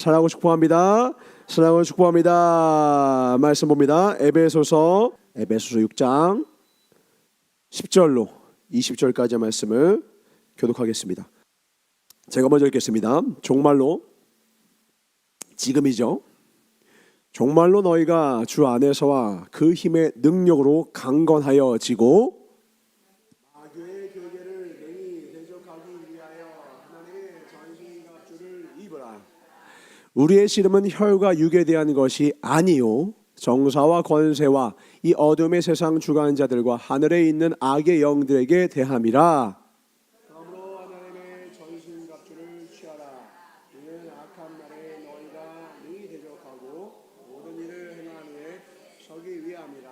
사랑하고 축복합니다. 사랑하고 축복합니다. 말씀 봅니다. 에베소서 6장 10절로 20절까지의 말씀을 교독하겠습니다. 제가 먼저 읽겠습니다. 종말로, 지금이죠. 종말로 너희가 주 안에서와 그 힘의 능력으로 강건하여지고 마귀의 교계를 능히 대적하기 위하여 하나님의 전신갑주를 입으라. 우리의 씨름은 혈과 육에 대한 것이 아니요 정사와 권세와 이 어둠의 세상 주관자들과 하늘에 있는 악의 영들에게 대함이라. 그러므로 하나님의 전신갑주를 취하라. 이는 악한 날에 너희가 능히 대적하고 모든 일을 행하기에 서기 위함이라.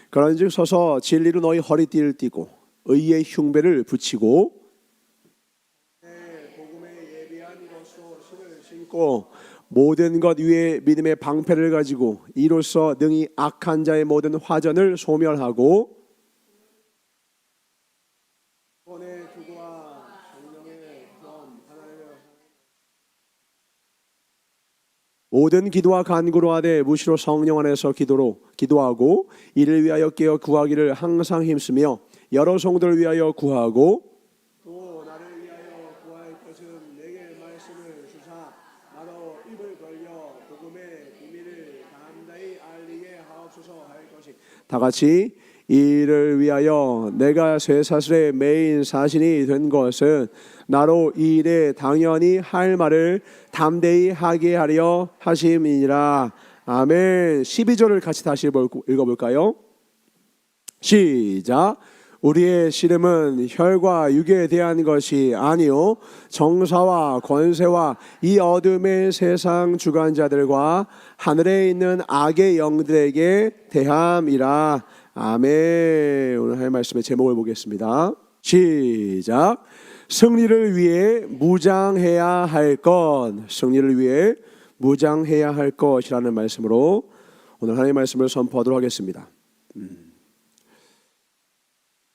그런즉 서서 진리로 너희 허리띠를 띠고 의의 흉배를 붙이고 복음에 예비한 것으로 신을 신고 모든 것 위에 믿음의 방패를 가지고 이로써 능히 악한 자의 모든 화전을 소멸하고 본의 두구와 성령의 구원 하나님의 모든 기도와 간구로 하되 무시로 성령 안에서 기도하고 이를 위하여 깨어 구하기를 항상 힘쓰며 여러 성도를 위하여 구하고 또 나를 위하여 구할 것은 내게 말씀을 주사 나도 입을 벌려 복음의 비밀을 담대히 알리게 하옵소서 할 것이 다 같이 이를 위하여 내가 쇠사슬의 메인 사신이 된 것은 나로 이 일에 당연히 할 말을 담대히 하게 하려 하심이니라. 아멘. 12절을 같이 다시 읽어볼까요? 시작. 우리의 씨름은 혈과 육에 대한 것이 아니요 정사와 권세와 이 어둠의 세상 주관자들과 하늘에 있는 악의 영들에게 대함이라. 아멘. 오늘 할 말씀의 제목을 보겠습니다. 시작. 승리를 위해 무장해야 할 것, 승리를 위해 무장해야 할 것이라는 말씀으로 오늘 하나님의 말씀을 선포하도록 하겠습니다.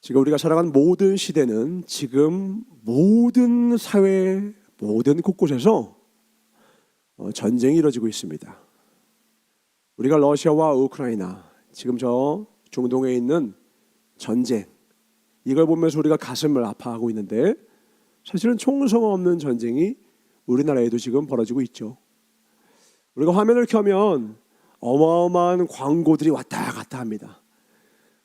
지금 우리가 살아가는 모든 시대는 지금 모든 사회 모든 곳곳에서 전쟁이 이루어지고 있습니다. 우리가 러시아와 우크라이나 지금 저 중동에 있는 전쟁 이걸 보면서 우리가 가슴을 아파하고 있는데 사실은 총성 없는 전쟁이 우리나라에도 지금 벌어지고 있죠. 우리가 화면을 켜면 어마어마한 광고들이 왔다 갔다 합니다.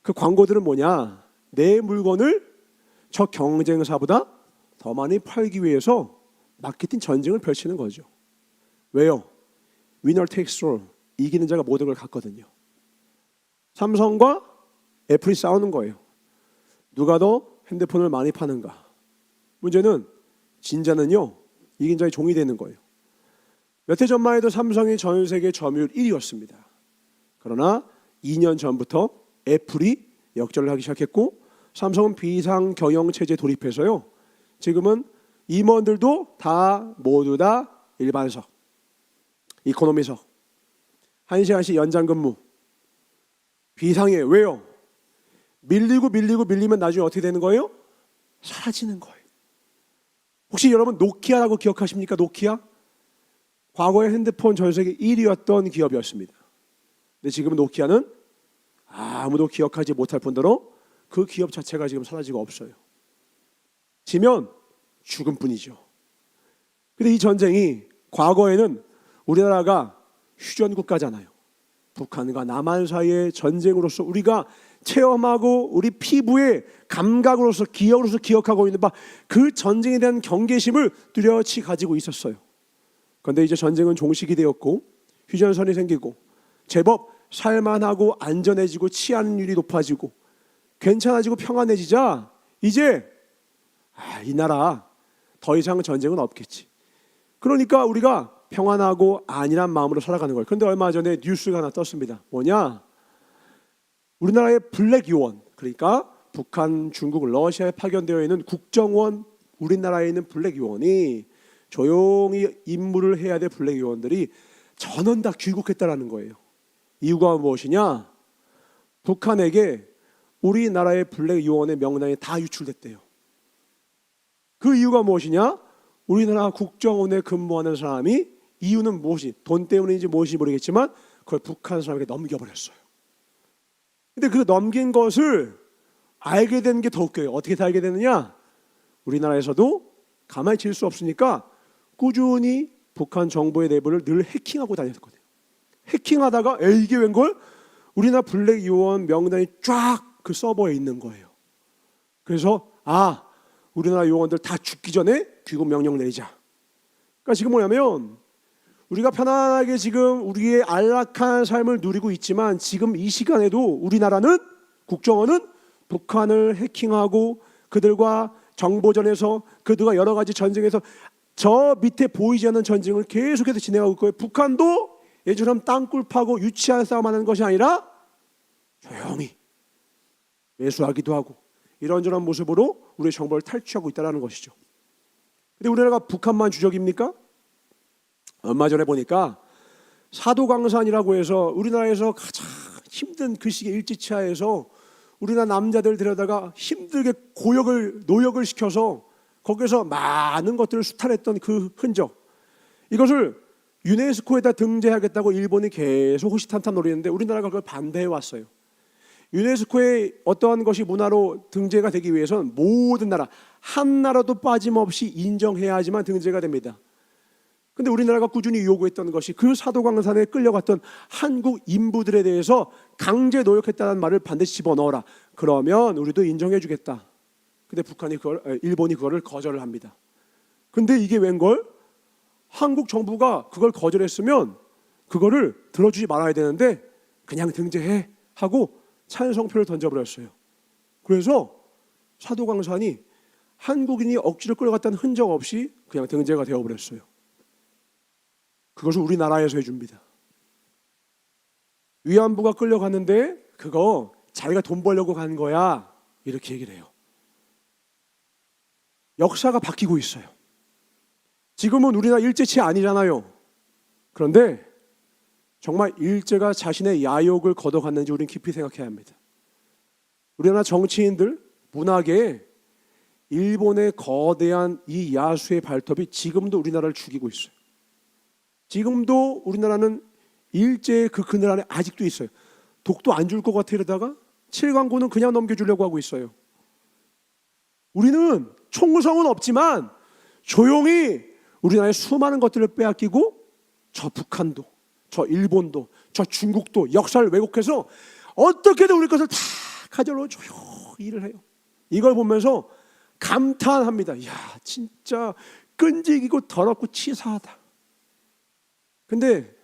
그 광고들은 뭐냐? 내 물건을 저 경쟁사보다 더 많이 팔기 위해서 마케팅 전쟁을 펼치는 거죠. 왜요? Winner takes all. 이기는 자가 모든 걸 갖거든요. 삼성과 애플이 싸우는 거예요. 누가 더 핸드폰을 많이 파는가? 문제는 진자는요 이긴 자의 종이 되는 거예요. 몇 해 전만 해도 삼성이 전 세계 점유율 1위였습니다. 그러나 2년 전부터 애플이 역전을 하기 시작했고 삼성은 비상 경영 체제 돌입해서요 지금은 임원들도 모두 다 일반석, 이코노미석, 1시간씩 연장 근무 비상이에요. 왜요? 밀리면 나중에 어떻게 되는 거예요? 사라지는 거예요. 혹시 여러분 노키아라고 기억하십니까? 노키아? 과거에 핸드폰 전 세계 1위였던 기업이었습니다. 근데 지금 노키아는 아무도 기억하지 못할 뿐더러 그 기업 자체가 지금 사라지고 없어요. 지면 죽음 뿐이죠. 근데 이 전쟁이 과거에는 우리나라가 휴전 국가잖아요. 북한과 남한 사이의 전쟁으로서 우리가 체험하고 우리 피부의 감각으로서 기억으로서 기억하고 있는 바 그 전쟁에 대한 경계심을 뚜렷이 가지고 있었어요. 그런데 이제 전쟁은 종식이 되었고 휴전선이 생기고 제법 살만하고 안전해지고 치안율이 높아지고 괜찮아지고 평안해지자 이제 이 나라 더 이상 전쟁은 없겠지. 그러니까 우리가 평안하고 안일한 마음으로 살아가는 거예요. 그런데 얼마 전에 뉴스가 하나 떴습니다. 뭐냐? 우리나라의 블랙 요원, 그러니까 북한, 중국, 러시아에 파견되어 있는 국정원 우리나라에 있는 블랙 요원이 조용히 임무를 해야 될 블랙 요원들이 전원 다 귀국했다라는 거예요. 이유가 무엇이냐? 북한에게 우리나라의 블랙 요원의 명단이 다 유출됐대요. 그 이유가 무엇이냐? 우리나라 국정원에 근무하는 사람이 이유는 무엇이, 돈 때문인지 무엇인지 모르겠지만 그걸 북한 사람에게 넘겨버렸어요. 근데 그 넘긴 것을 알게 된 게 더 웃겨요. 어떻게 다 알게 되느냐? 우리나라에서도 가만히 질 수 없으니까 꾸준히 북한 정보의 내부를 늘 해킹하고 다녔거든요. 해킹하다가 이게 웬걸? 우리나라 블랙 요원 명단이 쫙 그 서버에 있는 거예요. 그래서 우리나라 요원들 다 죽기 전에 귀국 명령 내리자. 그러니까 지금 뭐냐면 우리가 편안하게 지금 우리의 안락한 삶을 누리고 있지만 지금 이 시간에도 우리나라는 국정원은 북한을 해킹하고 그들과 정보전에서 그들과 여러 가지 전쟁에서 저 밑에 보이지 않는 전쟁을 계속해서 진행하고 있고요. 북한도 예전처럼 땅굴 파고 유치한 싸움하는 것이 아니라 조용히 매수하기도 하고 이런저런 모습으로 우리의 정보를 탈취하고 있다는 것이죠. 근데 우리나라가 북한만 주적입니까? 얼마 전에 보니까 사도광산이라고 해서 우리나라에서 가장 힘든 그 시기에 일제치하에서 우리나라 남자들 데려다가 힘들게 노역을 시켜서 거기서 많은 것들을 수탈했던 그 흔적, 이것을 유네스코에다 등재하겠다고 일본이 계속 호시탐탐 노리는데 우리나라가 그걸 반대해 왔어요. 유네스코에 어떠한 것이 문화로 등재가 되기 위해서는 모든 나라, 한 나라도 빠짐없이 인정해야지만 등재가 됩니다. 근데 우리나라가 꾸준히 요구했던 것이 그 사도광산에 끌려갔던 한국 인부들에 대해서 강제 노역했다는 말을 반드시 집어넣어라. 그러면 우리도 인정해 주겠다. 근데 일본이 그거를 거절을 합니다. 근데 이게 웬걸? 한국 정부가 그걸 거절했으면 그거를 들어주지 말아야 되는데 그냥 등재해 하고 찬성표를 던져버렸어요. 그래서 사도광산이 한국인이 억지로 끌어갔다는 흔적 없이 그냥 등재가 되어버렸어요. 그것을 우리나라에서 해줍니다. 위안부가 끌려갔는데 그거 자기가 돈 벌려고 간 거야 이렇게 얘기를 해요. 역사가 바뀌고 있어요. 지금은 우리나라 일제치 아니잖아요. 그런데 정말 일제가 자신의 야욕을 걷어갔는지 우리는 깊이 생각해야 합니다. 우리나라 정치인들, 문학에 일본의 거대한 이 야수의 발톱이 지금도 우리나라를 죽이고 있어요. 지금도 우리나라는 일제의 그 그늘 안에 아직도 있어요. 독도 안 줄 것 같아 이러다가 7광구는 그냥 넘겨주려고 하고 있어요. 우리는 총성은 없지만 조용히 우리나라의 수많은 것들을 빼앗기고 저 북한도, 저 일본도, 저 중국도 역사를 왜곡해서 어떻게든 우리 것을 다 가져로 조용히 일을 해요. 이걸 보면서 감탄합니다. 야, 진짜 끈질기고 더럽고 치사하다. 근데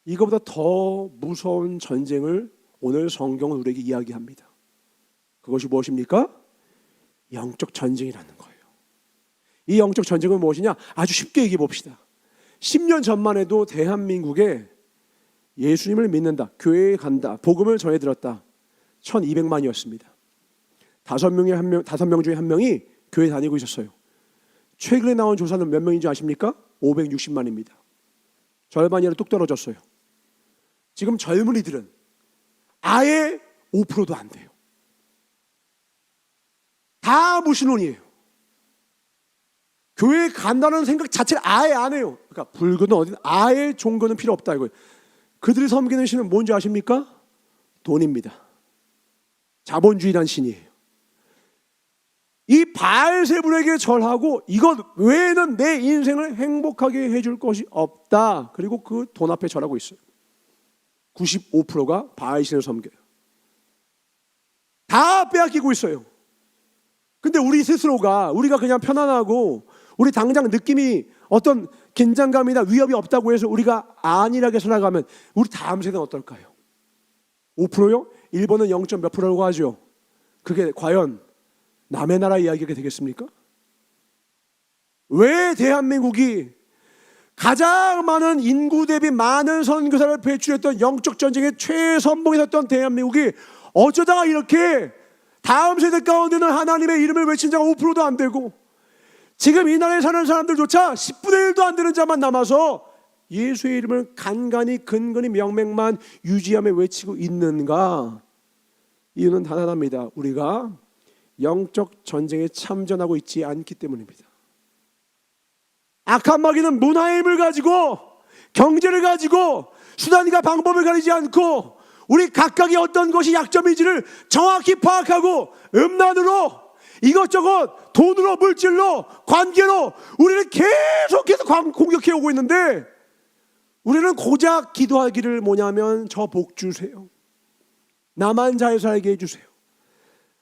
이거보다 더 무서운 전쟁을 오늘 성경은 우리에게 이야기합니다. 그것이 무엇입니까? 영적 전쟁이라는 거예요. 이 영적 전쟁은 무엇이냐? 아주 쉽게 얘기해 봅시다. 10년 전만 해도 대한민국에 예수님을 믿는다, 교회에 간다, 복음을 전해 들었다 1200만이었습니다. 5명 중에 한 명이 교회 다니고 있었어요. 최근에 나온 조사는 몇 명인지 아십니까? 560만입니다. 절반이라 뚝 떨어졌어요. 지금 젊은이들은 아예 5%도 안 돼요. 다 무신론이에요. 교회에 간다는 생각 자체를 아예 안 해요. 그러니까 불교는 어디든 아예 종교는 필요 없다 이거예요. 그들이 섬기는 신은 뭔지 아십니까? 돈입니다. 자본주의란 신이에요. 이 바알세불에게 절하고 이것 외에는 내 인생을 행복하게 해줄 것이 없다. 그리고 그 돈 앞에 절하고 있어요. 95%가 바알신을 섬겨요. 다 빼앗기고 있어요. 근데 우리 스스로가 우리가 그냥 편안하고 우리 당장 느낌이 어떤 긴장감이나 위협이 없다고 해서 우리가 안일하게 살아가면 우리 다음 세대는 어떨까요? 5%요? 일본은 0. 몇 %라고 하죠. 그게 과연 남의 나라 이야기가 되겠습니까? 왜 대한민국이 가장 많은 인구 대비 많은 선교사를 배출했던 영적 전쟁의 최선봉에 섰던 대한민국이 어쩌다가 이렇게 다음 세대 가운데는 하나님의 이름을 외친 자가 5%도 안 되고 지금 이 나라에 사는 사람들조차 10분의 1도 안 되는 자만 남아서 예수의 이름을 간간히 근근히 명맥만 유지하며 외치고 있는가? 이유는 단 하나입니다. 우리가 영적 전쟁에 참전하고 있지 않기 때문입니다. 악한 마귀는 문화의 힘을 가지고, 경제를 가지고, 수단과 방법을 가리지 않고 우리 각각의 어떤 것이 약점인지를 정확히 파악하고 음란으로, 이것저것 돈으로, 물질로, 관계로 우리를 계속해서 공격해 오고 있는데, 우리는 고작 기도하기를 뭐냐면, 저 복 주세요, 나만 잘 살게 해주세요,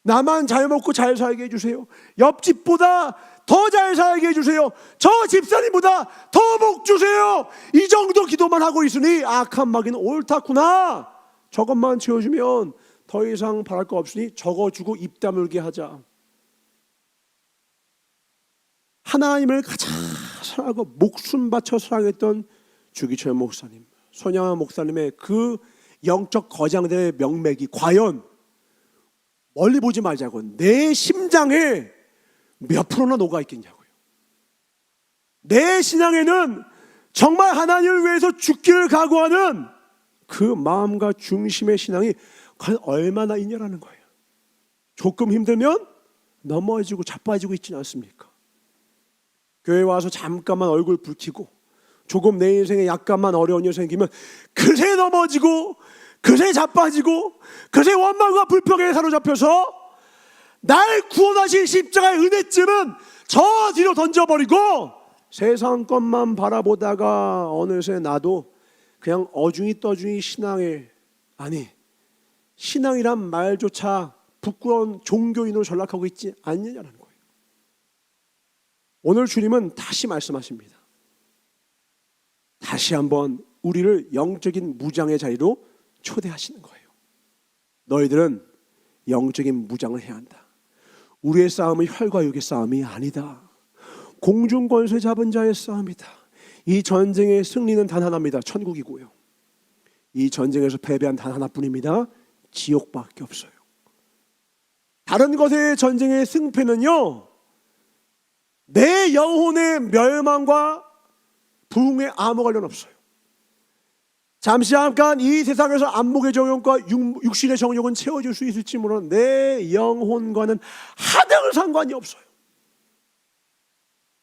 나만 잘 먹고 잘 살게 해주세요, 옆집보다 더 잘 살게 해주세요, 저 집사님보다 더 복 주세요, 이 정도 기도만 하고 있으니 악한 마귀는 옳다구나, 저것만 채워주면 더 이상 바랄 거 없으니 저거 주고 입 다물게 하자. 하나님을 가장 사랑하고 목숨 바쳐 사랑했던 주기철 목사님, 손양환 목사님의 그 영적 거장들의 명맥이 과연 멀리 보지 말자고 내 심장에 몇 프로나 녹아 있겠냐고요. 내 신앙에는 정말 하나님을 위해서 죽기를 각오하는 그 마음과 중심의 신앙이 과연 얼마나 있냐라는 거예요. 조금 힘들면 넘어지고 자빠지고 있지는 않습니까? 교회 와서 잠깐만 얼굴 붉히고 조금 내 인생에 약간만 어려운 일 생기면 그새 넘어지고 그새 자빠지고 그새 원망과 불평에 사로잡혀서 날 구원하신 십자가의 은혜쯤은 저 뒤로 던져버리고 세상 것만 바라보다가 어느새 나도 그냥 어중이 떠중이 신앙에, 아니 신앙이란 말조차 부끄러운 종교인으로 전락하고 있지 않느냐는 거예요. 오늘 주님은 다시 말씀하십니다. 다시 한번 우리를 영적인 무장의 자리로 초대하시는 거예요. 너희들은 영적인 무장을 해야 한다. 우리의 싸움은 혈과 육의 싸움이 아니다. 공중 권세 잡은 자의 싸움이다. 이 전쟁의 승리는 단 하나입니다. 천국이고요. 이 전쟁에서 패배한 단 하나뿐입니다. 지옥밖에 없어요. 다른 것의 전쟁의 승패는요, 내 영혼의 멸망과 부흥에 아무 관련 없어요. 잠깐 이 세상에서 안목의 정욕과 육신의 정욕은 채워줄 수 있을지 모르는 내 영혼과는 하등 상관이 없어요.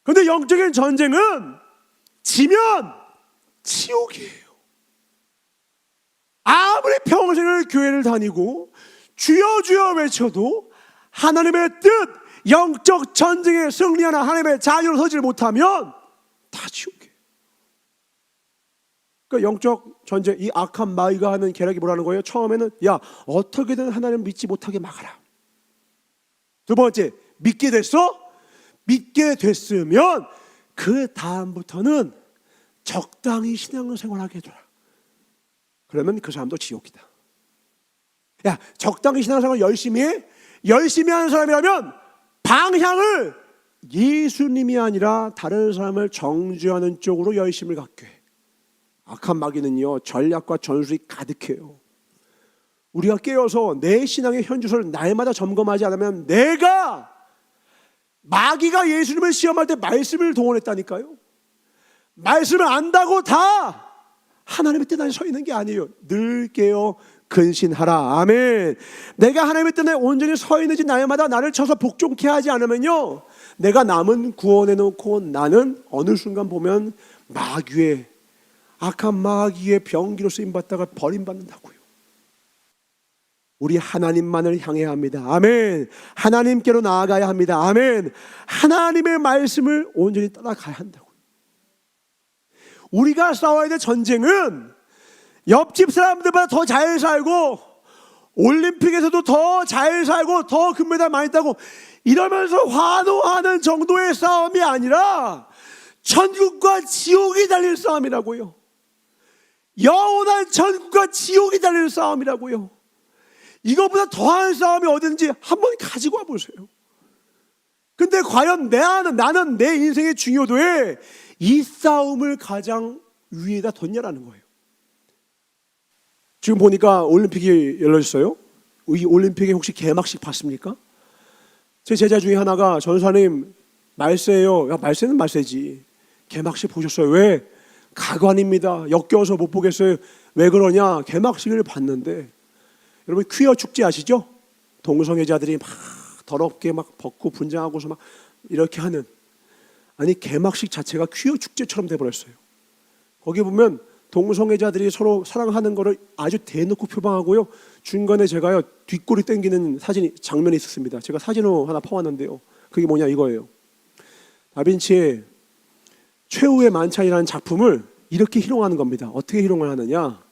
그런데 영적인 전쟁은 지면 지옥이에요. 아무리 평생을 교회를 다니고 주여 주여 외쳐도 하나님의 뜻, 영적 전쟁에 승리하는 하나님의 자녀로 서지 못하면 다 지옥이에요. 그러니까 영적 전쟁, 이 악한 마귀가 하는 계략이 뭐라는 거예요? 처음에는 야, 어떻게든 하나님을 믿지 못하게 막아라. 두 번째, 믿게 됐어? 믿게 됐으면 그 다음부터는 적당히 신앙생활하게 해줘라. 그러면 그 사람도 지옥이다. 야, 적당히 신앙생활 열심히 해? 열심히 하는 사람이라면 방향을 예수님이 아니라 다른 사람을 정죄하는 쪽으로 열심을 갖게 해. 악한 마귀는요, 전략과 전술이 가득해요. 우리가 깨어서 내 신앙의 현주소를 날마다 점검하지 않으면 내가, 마귀가 예수님을 시험할 때 말씀을 동원했다니까요. 말씀을 안다고 다 하나님의 뜻 안에 서 있는 게 아니에요. 늘 깨어 근신하라. 아멘. 내가 하나님의 뜻 안에 온전히 서 있는지 날마다 나를 쳐서 복종케 하지 않으면요, 내가 남은 구원해 놓고 나는 어느 순간 보면 마귀의, 악한 마귀의 병기로 쓰임받다가 버림받는다고요. 우리 하나님만을 향해야 합니다. 아멘. 하나님께로 나아가야 합니다. 아멘. 하나님의 말씀을 온전히 따라가야 한다고요. 우리가 싸워야 될 전쟁은 옆집 사람들보다 더 잘 살고 올림픽에서도 더 잘 살고 더 금메달 많이 따고 이러면서 환호하는 정도의 싸움이 아니라 천국과 지옥이 달릴 싸움이라고요. 영원한 천국과 지옥이 달릴 싸움이라고요. 이거보다 더한 싸움이 어딘지 한번 가지고 와보세요. 근데 과연 나는 내 인생의 중요도에 이 싸움을 가장 위에다 뒀냐라는 거예요. 지금 보니까 올림픽이 열렸어요. 이 올림픽에 혹시 개막식 봤습니까? 제 제자 중에 하나가 전사님 말세예요. 야, 말세는 말세지. 개막식 보셨어요? 왜? 가관입니다. 역겨워서 못 보겠어요. 왜 그러냐? 개막식을 봤는데, 여러분 퀴어 축제 아시죠? 동성애자들이 막 더럽게 막 벗고 분장하고서 막 이렇게 하는, 아니 개막식 자체가 퀴어 축제처럼 돼버렸어요. 거기 보면 동성애자들이 서로 사랑하는 거를 아주 대놓고 표방하고요. 중간에 제가요 뒷골이 땡기는 장면이 있었습니다. 제가 사진으로 하나 퍼왔는데요. 그게 뭐냐 이거예요. 다빈치의 최후의 만찬이라는 작품을 이렇게 희롱하는 겁니다. 어떻게 희롱을 하느냐?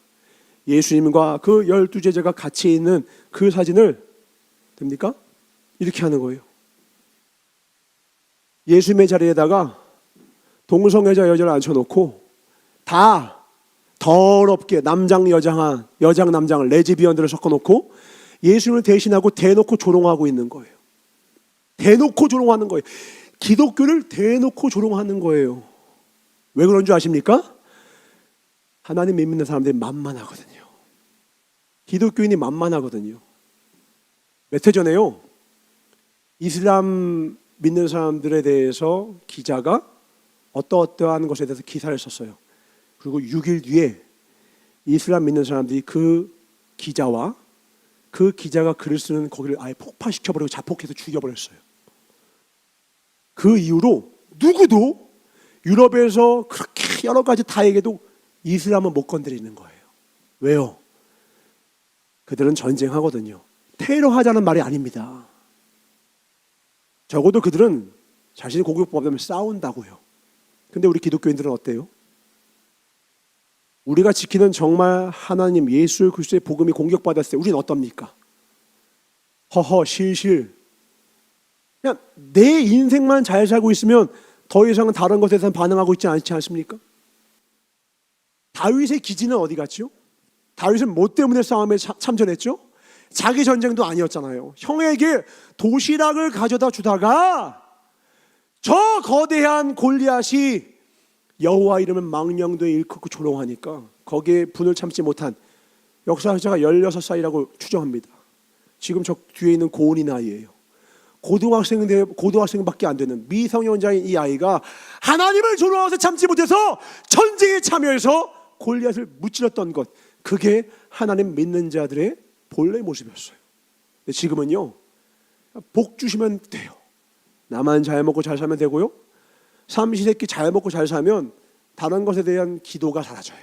예수님과 그 12제자가 같이 있는 그 사진을 됩니까? 이렇게 하는 거예요. 예수님의 자리에다가 동성애자 여자를 앉혀놓고 다 더럽게 남장 여장 남장을 레즈비언들을 섞어놓고 예수님을 대신하고 대놓고 조롱하고 있는 거예요. 대놓고 조롱하는 거예요. 기독교를 대놓고 조롱하는 거예요. 왜 그런 줄 아십니까? 하나님 믿는 사람들이 만만하거든요. 기독교인이 만만하거든요. 몇 해 전에요, 이슬람 믿는 사람들에 대해서 기자가 어떠한 것에 대해서 기사를 썼어요. 그리고 6일 뒤에 이슬람 믿는 사람들이 그 기자와 그 기자가 글을 쓰는 거기를 아예 폭파시켜버리고 자폭해서 죽여버렸어요. 그 이후로 누구도 유럽에서 그렇게 여러 가지 다 얘기해도 이슬람은 못 건드리는 거예요. 왜요? 그들은 전쟁하거든요. 테러하자는 말이 아닙니다. 적어도 그들은 자신이 공격받으면 싸운다고요. 근데 우리 기독교인들은 어때요? 우리가 지키는 정말 하나님 예수 그리스도의 복음이 공격받았을 때 우리는 어떻습니까? 허허 실실. 그냥 내 인생만 잘 살고 있으면 더 이상은 다른 것에 대해서 반응하고 있지 않지 않습니까? 다윗의 기지는 어디 갔죠? 다윗은 뭐 때문에 싸움에 참전했죠? 자기 전쟁도 아니었잖아요. 형에게 도시락을 가져다 주다가 저 거대한 골리앗이 여호와 이름을 망령되이 일컫고 조롱하니까 거기에 분을 참지 못한 역사학자가 16살이라고 추정합니다. 지금 저 뒤에 있는 고은이 나이예요. 고등학생밖에 안 되는 미성년자인 이 아이가 하나님을 조롱해서 참지 못해서 전쟁에 참여해서 골리앗을 무찔렀던 것, 그게 하나님 믿는 자들의 본래 모습이었어요. 근데 지금은요, 복 주시면 돼요. 나만 잘 먹고 잘 살면 되고요, 삼시세끼 잘 먹고 잘 살면 다른 것에 대한 기도가 사라져요.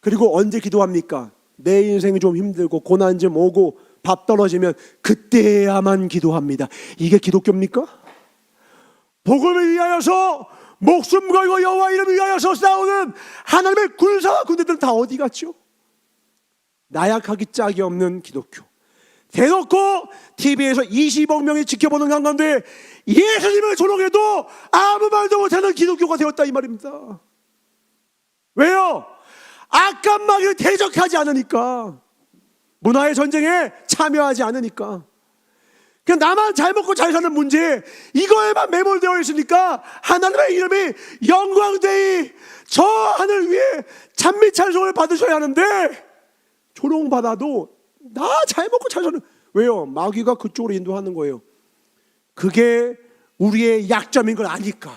그리고 언제 기도합니까? 내 인생이 좀 힘들고 고난 좀 오고 밥 떨어지면 그때야만 기도합니다. 이게 기독교입니까? 복음을 위하여서 목숨 걸고 여호와 이름을 위하여서 싸우는 하나님의 군사와 군대들은 다 어디 갔죠? 나약하기 짝이 없는 기독교. 대놓고 TV에서 20억 명이 지켜보는 가운데 예수님을 조롱해도 아무 말도 못하는 기독교가 되었다 이 말입니다. 왜요? 악한 마귀를 대적하지 않으니까, 문화의 전쟁에 참여하지 않으니까, 그냥 나만 잘 먹고 잘 사는 문제, 이거에만 매몰되어 있으니까 하나님의 이름이 영광되이 저 하늘 위에 찬미찬송을 받으셔야 하는데 조롱받아도 나 잘 먹고 잘 사는, 왜요? 마귀가 그쪽으로 인도하는 거예요. 그게 우리의 약점인 걸 아니까.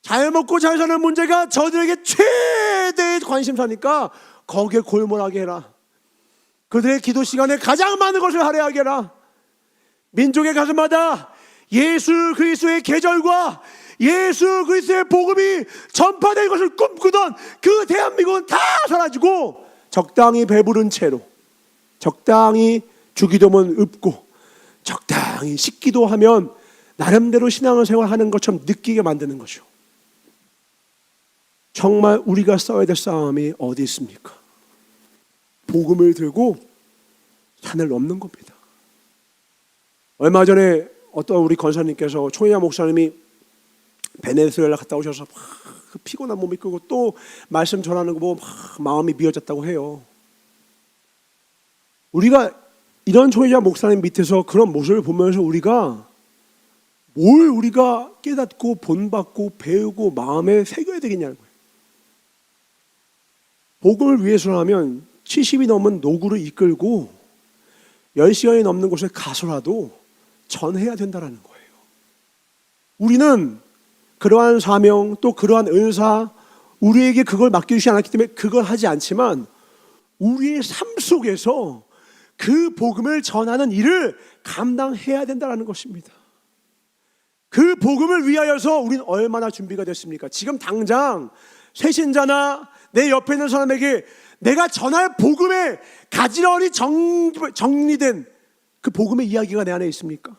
잘 먹고 잘 사는 문제가 저들에게 최대의 관심사니까 거기에 골몰하게 해라. 그들의 기도 시간에 가장 많은 것을 할애하게 해라. 민족의 가슴마다 예수 그리스도의 계절과 예수 그리스도의 복음이 전파될 것을 꿈꾸던 그 대한민국은 다 사라지고 적당히 배부른 채로, 적당히 주기도문 읊고 적당히 식기도 하면 나름대로 신앙을 생활하는 것처럼 느끼게 만드는 것이죠. 정말 우리가 싸워야 될 싸움이 어디 있습니까? 복음을 들고 산을 넘는 겁니다. 얼마 전에 어떤 우리 권사님께서, 총회야 목사님이 베네수엘라 갔다 오셔서 막 피곤한 몸이 끄고 또 말씀 전하는 거 보고 막 마음이 미어졌다고 해요. 우리가 이런 총회자 목사님 밑에서 그런 모습을 보면서 우리가 뭘 우리가 깨닫고 본받고 배우고 마음에 새겨야 되겠냐는 거예요. 복음을 위해서라면 70이 넘은 노구를 이끌고 10시간이 넘는 곳에 가서라도 전해야 된다는 거예요. 우리는 그러한 사명 또 그러한 은사, 우리에게 그걸 맡겨주지 않았기 때문에 그걸 하지 않지만 우리의 삶 속에서 그 복음을 전하는 일을 감당해야 된다는 것입니다. 그 복음을 위하여서 우린 얼마나 준비가 됐습니까? 지금 당장 새신자나 내 옆에 있는 사람에게 내가 전할 복음에 가지런히 정리된 그 복음의 이야기가 내 안에 있습니까?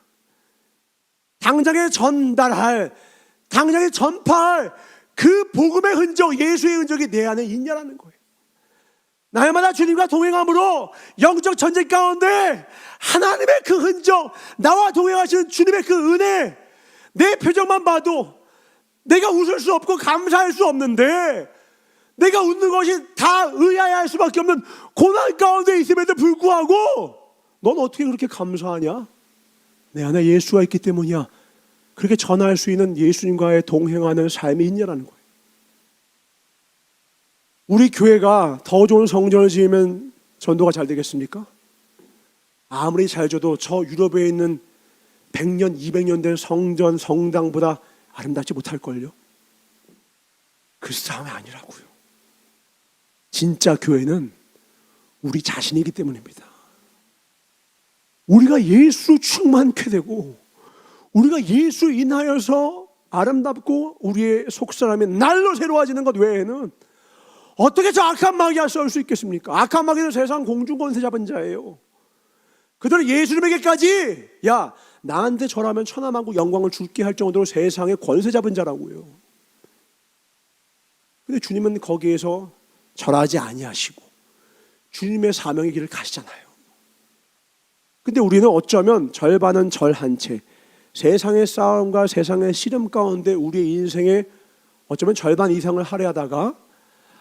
당장에 전달할, 당장에 전파할 그 복음의 흔적, 예수의 흔적이 내 안에 있냐라는 거예요. 날마다 주님과 동행함으로 영적 전쟁 가운데 하나님의 그 흔적, 나와 동행하시는 주님의 그 은혜, 내 표정만 봐도 내가 웃을 수 없고 감사할 수 없는데, 내가 웃는 것이 다 의아해할 수밖에 없는 고난 가운데 있음에도 불구하고 넌 어떻게 그렇게 감사하냐? 내 안에 예수가 있기 때문이야. 그렇게 전할 수 있는 예수님과의 동행하는 삶이 있냐라는 거예요. 우리 교회가 더 좋은 성전을 지으면 전도가 잘 되겠습니까? 아무리 잘 줘도 저 유럽에 있는 100년, 200년 된 성전, 성당보다 아름답지 못할걸요? 그 싸움이 아니라고요. 진짜 교회는 우리 자신이기 때문입니다. 우리가 예수 충만케 되고 우리가 예수 인하여서 아름답고 우리의 속사람이 날로 새로워지는 것 외에는 어떻게 저 악한 마귀가 싸울 수 있겠습니까? 악한 마귀는 세상 공중권세 잡은 자예요. 그들은 예수님에게까지 야 나한테 절하면 천하만국 영광을 줄게 할 정도로 세상의 권세 잡은 자라고요. 근데 주님은 거기에서 절하지 아니하시고 주님의 사명의 길을 가시잖아요. 근데 우리는 어쩌면 절반은 절한 채 세상의 싸움과 세상의 씨름 가운데 우리의 인생의 어쩌면 절반 이상을 할애하다가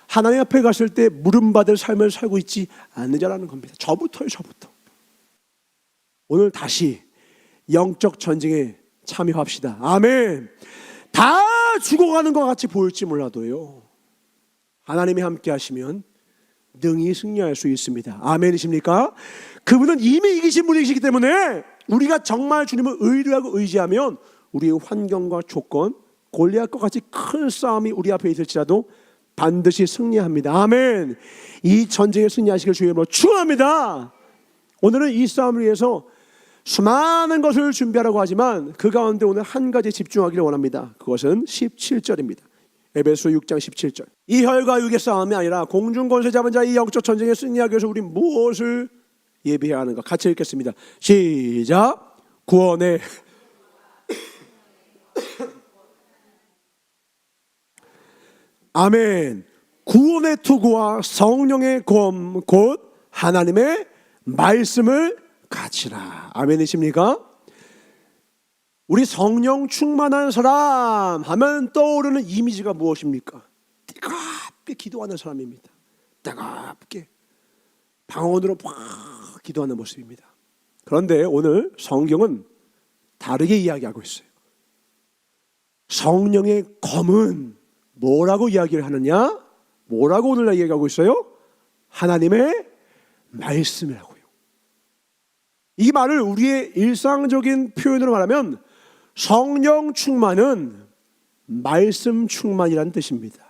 하나님 앞에 갔을 때 물음받을 삶을 살고 있지 않는 자라는 겁니다. 저부터요, 저부터. 오늘 다시 영적 전쟁에 참여합시다. 아멘. 다 죽어가는 것 같이 보일지 몰라도요, 하나님이 함께 하시면 능히 승리할 수 있습니다. 아멘이십니까? 그분은 이미 이기신 분이시기 때문에 우리가 정말 주님을 의뢰하고 의지하면 우리의 환경과 조건, 골리앗과 같이 큰 싸움이 우리 앞에 있을지라도 반드시 승리합니다. 아멘. 이 전쟁에 승리하시길 주의 이름으로 축원합니다. 오늘은 이 싸움을 위해서 수많은 것을 준비하라고 하지만 그 가운데 오늘 한 가지에 집중하기를 원합니다. 그것은 17절입니다. 에베소 6장 17절. 이 혈과 육의 싸움이 아니라 공중권세 잡은 자의 영적 전쟁에 승리하기 위해서 우리 무엇을 예비해야 하는가? 같이 읽겠습니다. 시작. 구원의 아멘. 구원의 투구와 성령의 검 곧 하나님의 말씀을 가지라. 아멘이십니까? 우리 성령 충만한 사람 하면 떠오르는 이미지가 무엇입니까? 뜨겁게 기도하는 사람입니다. 뜨겁게 방언으로 막 기도하는 모습입니다. 그런데 오늘 성경은 다르게 이야기하고 있어요. 성령의 검은 뭐라고 이야기를 하느냐? 뭐라고 오늘날 이야기하고 있어요? 하나님의 말씀이라고요. 이 말을 우리의 일상적인 표현으로 말하면 성령 충만은 말씀 충만이라는 뜻입니다.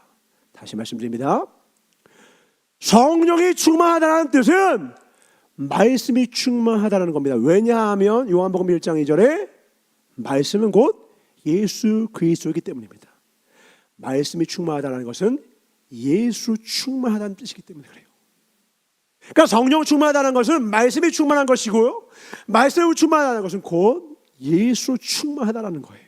다시 말씀드립니다. 성령이 충만하다는 뜻은 말씀이 충만하다는 겁니다. 왜냐하면 요한복음 1장 2절에 말씀은 곧 예수 그리스도이기 때문입니다. 말씀이 충만하다는 것은 예수 충만하다는 뜻이기 때문에 그래요. 그러니까 성령 충만하다는 것은 말씀이 충만한 것이고요, 말씀이 충만하다는 것은 곧 예수 충만하다는 거예요.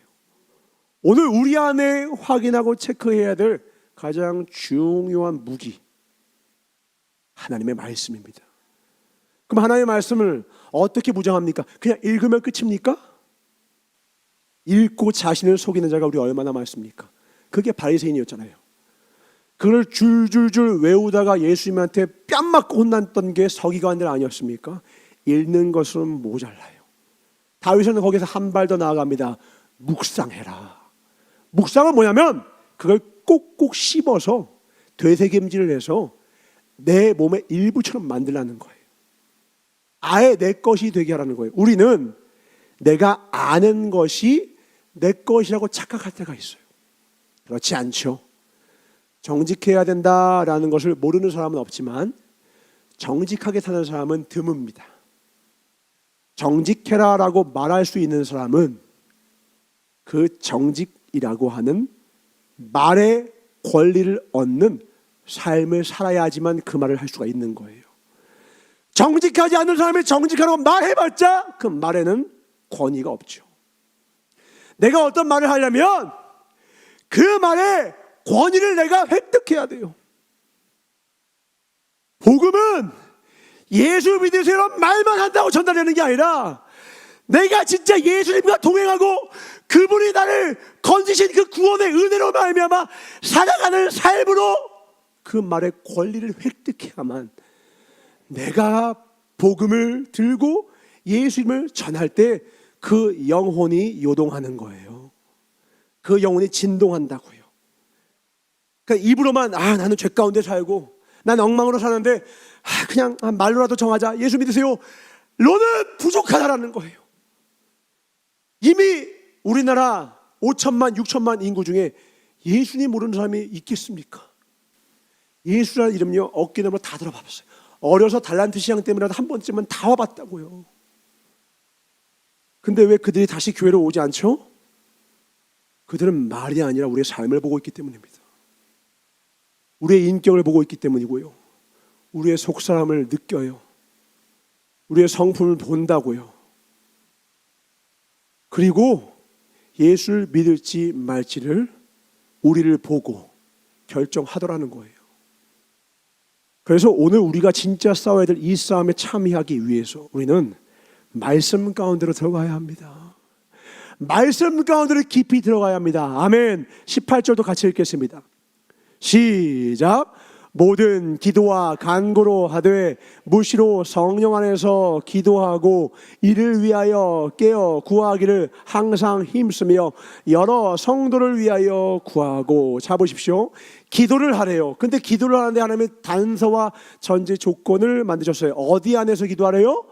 오늘 우리 안에 확인하고 체크해야 될 가장 중요한 무기, 하나님의 말씀입니다. 그럼 하나님의 말씀을 어떻게 무장합니까? 그냥 읽으면 끝입니까? 읽고 자신을 속이는 자가 우리 얼마나 많습니까? 그게 바리새인이었잖아요. 그걸 줄줄줄 외우다가 예수님한테 뺨 맞고 혼났던 게 서기관들 아니었습니까? 읽는 것은 모자라요. 다윗은 거기서 한 발 더 나아갑니다. 묵상해라. 묵상은 뭐냐면 그걸 꼭꼭 씹어서 되새김질을 해서 내 몸의 일부처럼 만들라는 거예요. 아예 내 것이 되게 하라는 거예요. 우리는 내가 아는 것이 내 것이라고 착각할 때가 있어요. 그렇지 않죠. 정직해야 된다라는 것을 모르는 사람은 없지만 정직하게 사는 사람은 드뭅니다. 정직해라라고 말할 수 있는 사람은 그 정직이라고 하는 말의 권리를 얻는 삶을 살아야지만 그 말을 할 수가 있는 거예요. 정직하지 않는 사람이 정직하라고 말해봤자 그 말에는 권위가 없죠. 내가 어떤 말을 하려면 그 말의 권위를 내가 획득해야 돼요. 복음은 예수 믿으세요 말만 한다고 전달되는 게 아니라 내가 진짜 예수님과 동행하고 그분이 나를 건지신 그 구원의 은혜로 말미암아 살아가는 삶으로 그 말의 권리를 획득해야만 내가 복음을 들고 예수님을 전할 때 그 영혼이 요동하는 거예요. 그 영혼이 진동한다고요. 그러니까 입으로만 나는 죄 가운데 살고 난 엉망으로 사는데 그냥 말로라도 정하자, 예수 믿으세요, 로는 부족하다라는 거예요. 이미 우리나라 5천만 6천만 인구 중에 예수님 모르는 사람이 있겠습니까? 예수라는 이름요 어깨너머로 다 들어봤어요. 어려서 달란트 시장 때문에라도 한 번쯤은 다 와봤다고요. 근데 왜 그들이 다시 교회로 오지 않죠? 그들은 말이 아니라 우리의 삶을 보고 있기 때문입니다. 우리의 인격을 보고 있기 때문이고요. 우리의 속사람을 느껴요. 우리의 성품을 본다고요. 그리고 예수를 믿을지 말지를 우리를 보고 결정하더라는 거예요. 그래서 오늘 우리가 진짜 싸워야 될 이 싸움에 참여하기 위해서 우리는 말씀 가운데로 들어가야 합니다. 말씀 가운데로 깊이 들어가야 합니다. 아멘. 18절도 같이 읽겠습니다. 시작. 모든 기도와 간구로 하되 무시로 성령 안에서 기도하고 이를 위하여 깨어 구하기를 항상 힘쓰며 여러 성도를 위하여 구하고. 잡으십시오. 기도를 하래요. 근데 기도를 하는데 하나님의 단서와 전제 조건을 만드셨어요. 어디 안에서 기도하래요?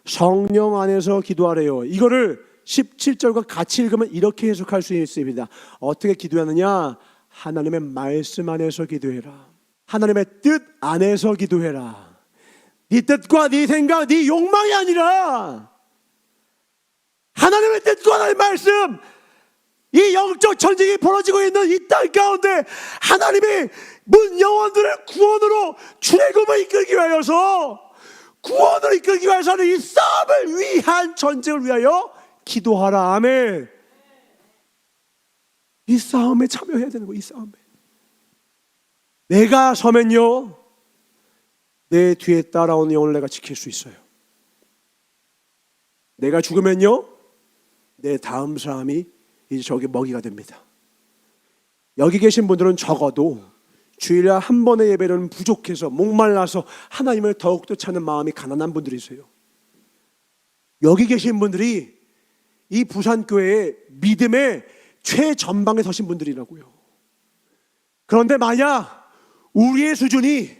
성령 안에서 기도하래요. 이거를 17절과 같이 읽으면 이렇게 해석할 수 있습니다. 어떻게 기도하느냐? 하나님의 말씀 안에서 기도해라. 하나님의 뜻 안에서 기도해라. 네 뜻과 네 생각, 네 욕망이 아니라 하나님의 뜻과 하나님의 말씀, 이 영적 전쟁이 벌어지고 있는 이 땅 가운데 하나님이 문 영혼들을 구원으로 출애굽을 이끌기 위하여서 구원을 이끌기 위해서는 이 싸움을 위한 전쟁을 위하여 기도하라. 아멘. 이 싸움에 참여해야 되는 거예요. 이 싸움에 내가 서면요 내 뒤에 따라오는 영혼을 내가 지킬 수 있어요. 내가 죽으면요 내 다음 사람이 이제 저기 먹이가 됩니다. 여기 계신 분들은 적어도 주일에 한 번의 예배는 부족해서 목말라서 하나님을 더욱더 찾는 마음이 가난한 분들이세요. 여기 계신 분들이 이 부산교회의 믿음의 최전방에 서신 분들이라고요. 그런데 만약 우리의 수준이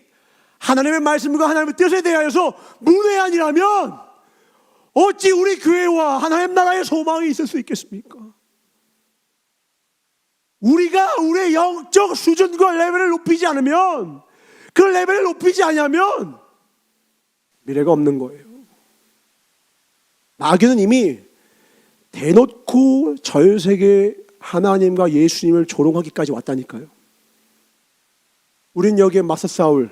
하나님의 말씀과 하나님의 뜻에 대하여서 문외한이라면 어찌 우리 교회와 하나님 나라의 소망이 있을 수 있겠습니까? 우리가 우리의 영적 수준과 레벨을 높이지 않으면, 그 레벨을 높이지 않으면 미래가 없는 거예요. 마귀는 이미 대놓고 전 세계 하나님과 예수님을 조롱하기까지 왔다니까요. 우린 여기에 맞서 싸울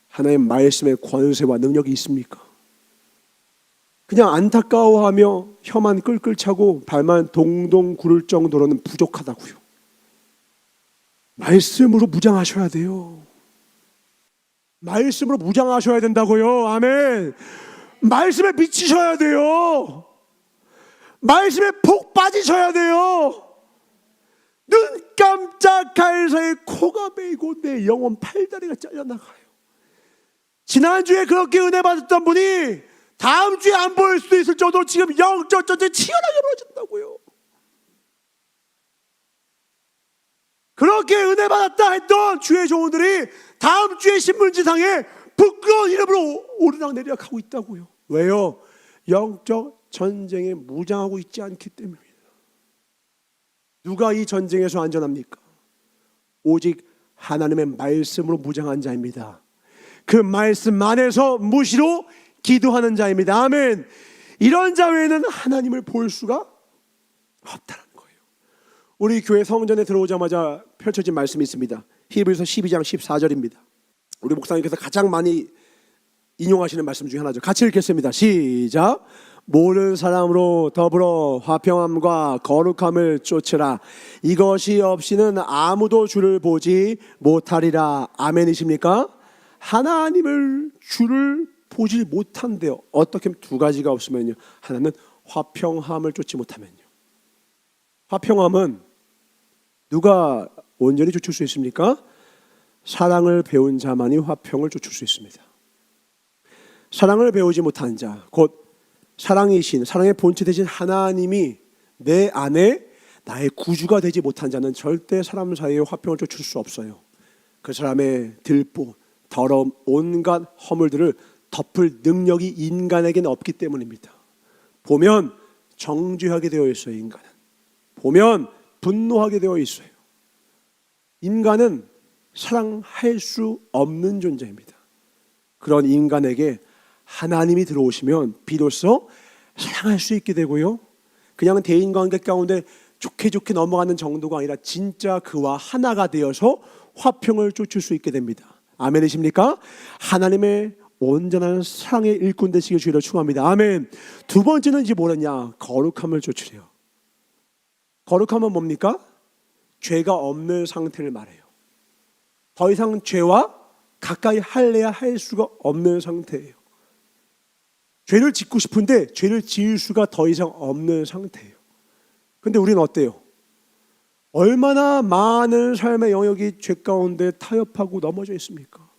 하나님의 말씀의 권세와 능력이 있습니까? 그냥 안타까워하며 혀만 끌끌 차고 발만 동동 구를 정도로는 부족하다고요. 말씀으로 무장하셔야 돼요. 말씀으로 무장하셔야 된다고요. 아멘. 말씀에 미치셔야 돼요. 말씀에 푹 빠지셔야 돼요. 눈 깜짝할 사이에 코가 베이고 내 영혼 팔다리가 잘려나가요. 지난주에 그렇게 은혜 받았던 분이 다음 주에 안 보일 수도 있을 정도로 지금 영적 전쟁이 치열하게 벌어진다고요. 그렇게 은혜 받았다 했던 주의 종들이 다음 주에 신문지상에 부끄러운 이름으로 오르락내리락 하고 있다고요. 왜요? 영적 전쟁에 무장하고 있지 않기 때문입니다. 누가 이 전쟁에서 안전합니까? 오직 하나님의 말씀으로 무장한 자입니다. 그 말씀 안에서 무시로 기도하는 자입니다. 아멘. 이런 자 외에는 하나님을 볼 수가 없다는 거예요. 우리 교회 성전에 들어오자마자 펼쳐진 말씀이 있습니다. 히브리서 12장 14절입니다. 우리 목사님께서 가장 많이 인용하시는 말씀 중에 하나죠. 같이 읽겠습니다. 시작. 모든 사람으로 더불어 화평함과 거룩함을 쫓으라. 이것이 없이는 아무도 주를 보지 못하리라. 아멘이십니까? 하나님을 주를 보지 못한대요. 어떻게 하면 두 가지가 없으면요. 하나는 화평함을 쫓지 못하면요. 화평함은 누가 온전히 쫓을 수 있습니까? 사랑을 배운 자만이 화평을 쫓을 수 있습니다. 사랑을 배우지 못한 자, 곧 사랑이신, 사랑의 본체 되신 하나님이 내 안에 나의 구주가 되지 못한 자는 절대 사람 사이에 화평을 쫓을 수 없어요. 그 사람의 들보, 더러움, 온갖 허물들을 덮을 능력이 인간에게는 없기 때문입니다. 보면 정죄하게 되어 있어요. 인간은 보면 분노하게 되어 있어요. 인간은 사랑할 수 없는 존재입니다. 그런 인간에게 하나님이 들어오시면 비로소 사랑할 수 있게 되고요, 그냥 대인관계 가운데 좋게 좋게 넘어가는 정도가 아니라 진짜 그와 하나가 되어서 화평을 쫓을 수 있게 됩니다. 아멘이십니까? 하나님의 온전한 사랑의 일꾼 되시길 주의로 축원합니다. 아멘. 두 번째는 이제 뭐냐? 거룩함을 쫓으래요. 거룩함은 뭡니까? 죄가 없는 상태를 말해요. 더 이상 죄와 가까이 할래야 할 수가 없는 상태예요. 죄를 짓고 싶은데 죄를 지을 수가 더 이상 없는 상태예요. 근데 우리는 어때요? 얼마나 많은 삶의 영역이 죄 가운데 타협하고 넘어져 있습니까?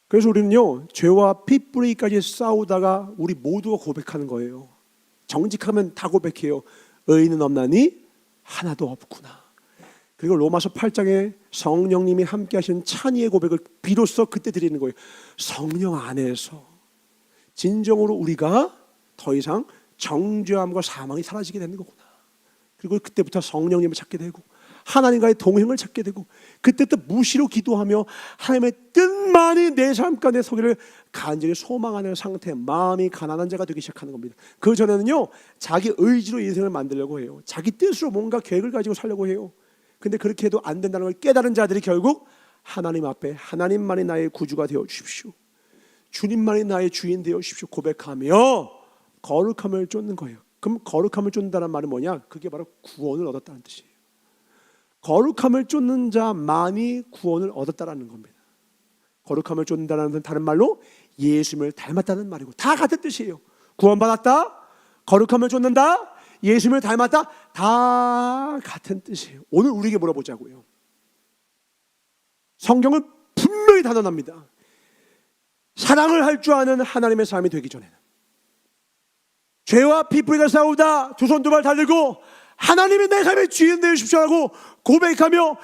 그래서 우리는요, 죄와 핏뿌리까지 싸우다가 우리 모두가 고백하는 거예요. 정직하면 다 고백해요. 의인은 없나니 하나도 없구나. 그리고 로마서 8장에 성령님이 함께 하신 찬이의 고백을 비로소 그때 드리는 거예요. 성령 안에서 진정으로 우리가 더 이상 정죄함과 사망이 사라지게 되는 거구나. 그리고 그때부터 성령님을 찾게 되고 하나님과의 동행을 찾게 되고 그때부터 무시로 기도하며 하나님의 뜻만이 내 삶 가운데 서기를 간절히 소망하는 상태, 마음이 가난한 자가 되기 시작하는 겁니다. 그 전에는요, 자기 의지로 인생을 만들려고 해요. 자기 뜻으로 뭔가 계획을 가지고 살려고 해요. 근데 그렇게 해도 안 된다는 걸 깨달은 자들이 결국 하나님 앞에 하나님만이 나의 구주가 되어 주십시오, 주님만이 나의 주인 되어 주십시오 고백하며 거룩함을 쫓는 거예요. 그럼 거룩함을 쫓는다는 말은 뭐냐? 그게 바로 구원을 얻었다는 뜻이에요. 거룩함을 쫓는 자만이 구원을 얻었다는 겁니다. 거룩함을 쫓는다는 것은 다른 말로 예수님을 닮았다는 말이고 다 같은 뜻이에요. 구원받았다, 거룩함을 쫓는다, 예수님을 닮았다, 다 같은 뜻이에요. 오늘 우리에게 물어보자고요. 성경은 분명히 단언합니다. 사랑을 할 줄 아는 하나님의 삶이 되기 전에는 죄와 핏뿌리가 싸우다 두 손 두 발 다 들고 하나님이 내 삶의 주인 되어 주십시오라고 고백하며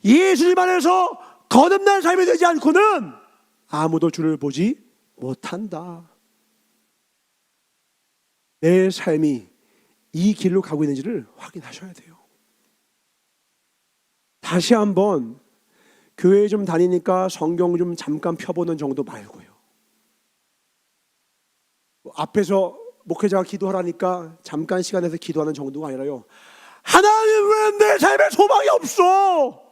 예수님 안에서 거듭난 삶이 되지 않고는 아무도 주를 보지 못한다. 내 삶이 이 길로 가고 있는지를 확인하셔야 돼요. 다시 한번 교회 좀 다니니까 성경 좀 잠깐 펴보는 정도 말고요, 앞에서 목회자가 기도하라니까 잠깐 시간 내서 기도하는 정도가 아니라요, 하나님 왜 내 삶에 소망이 없어?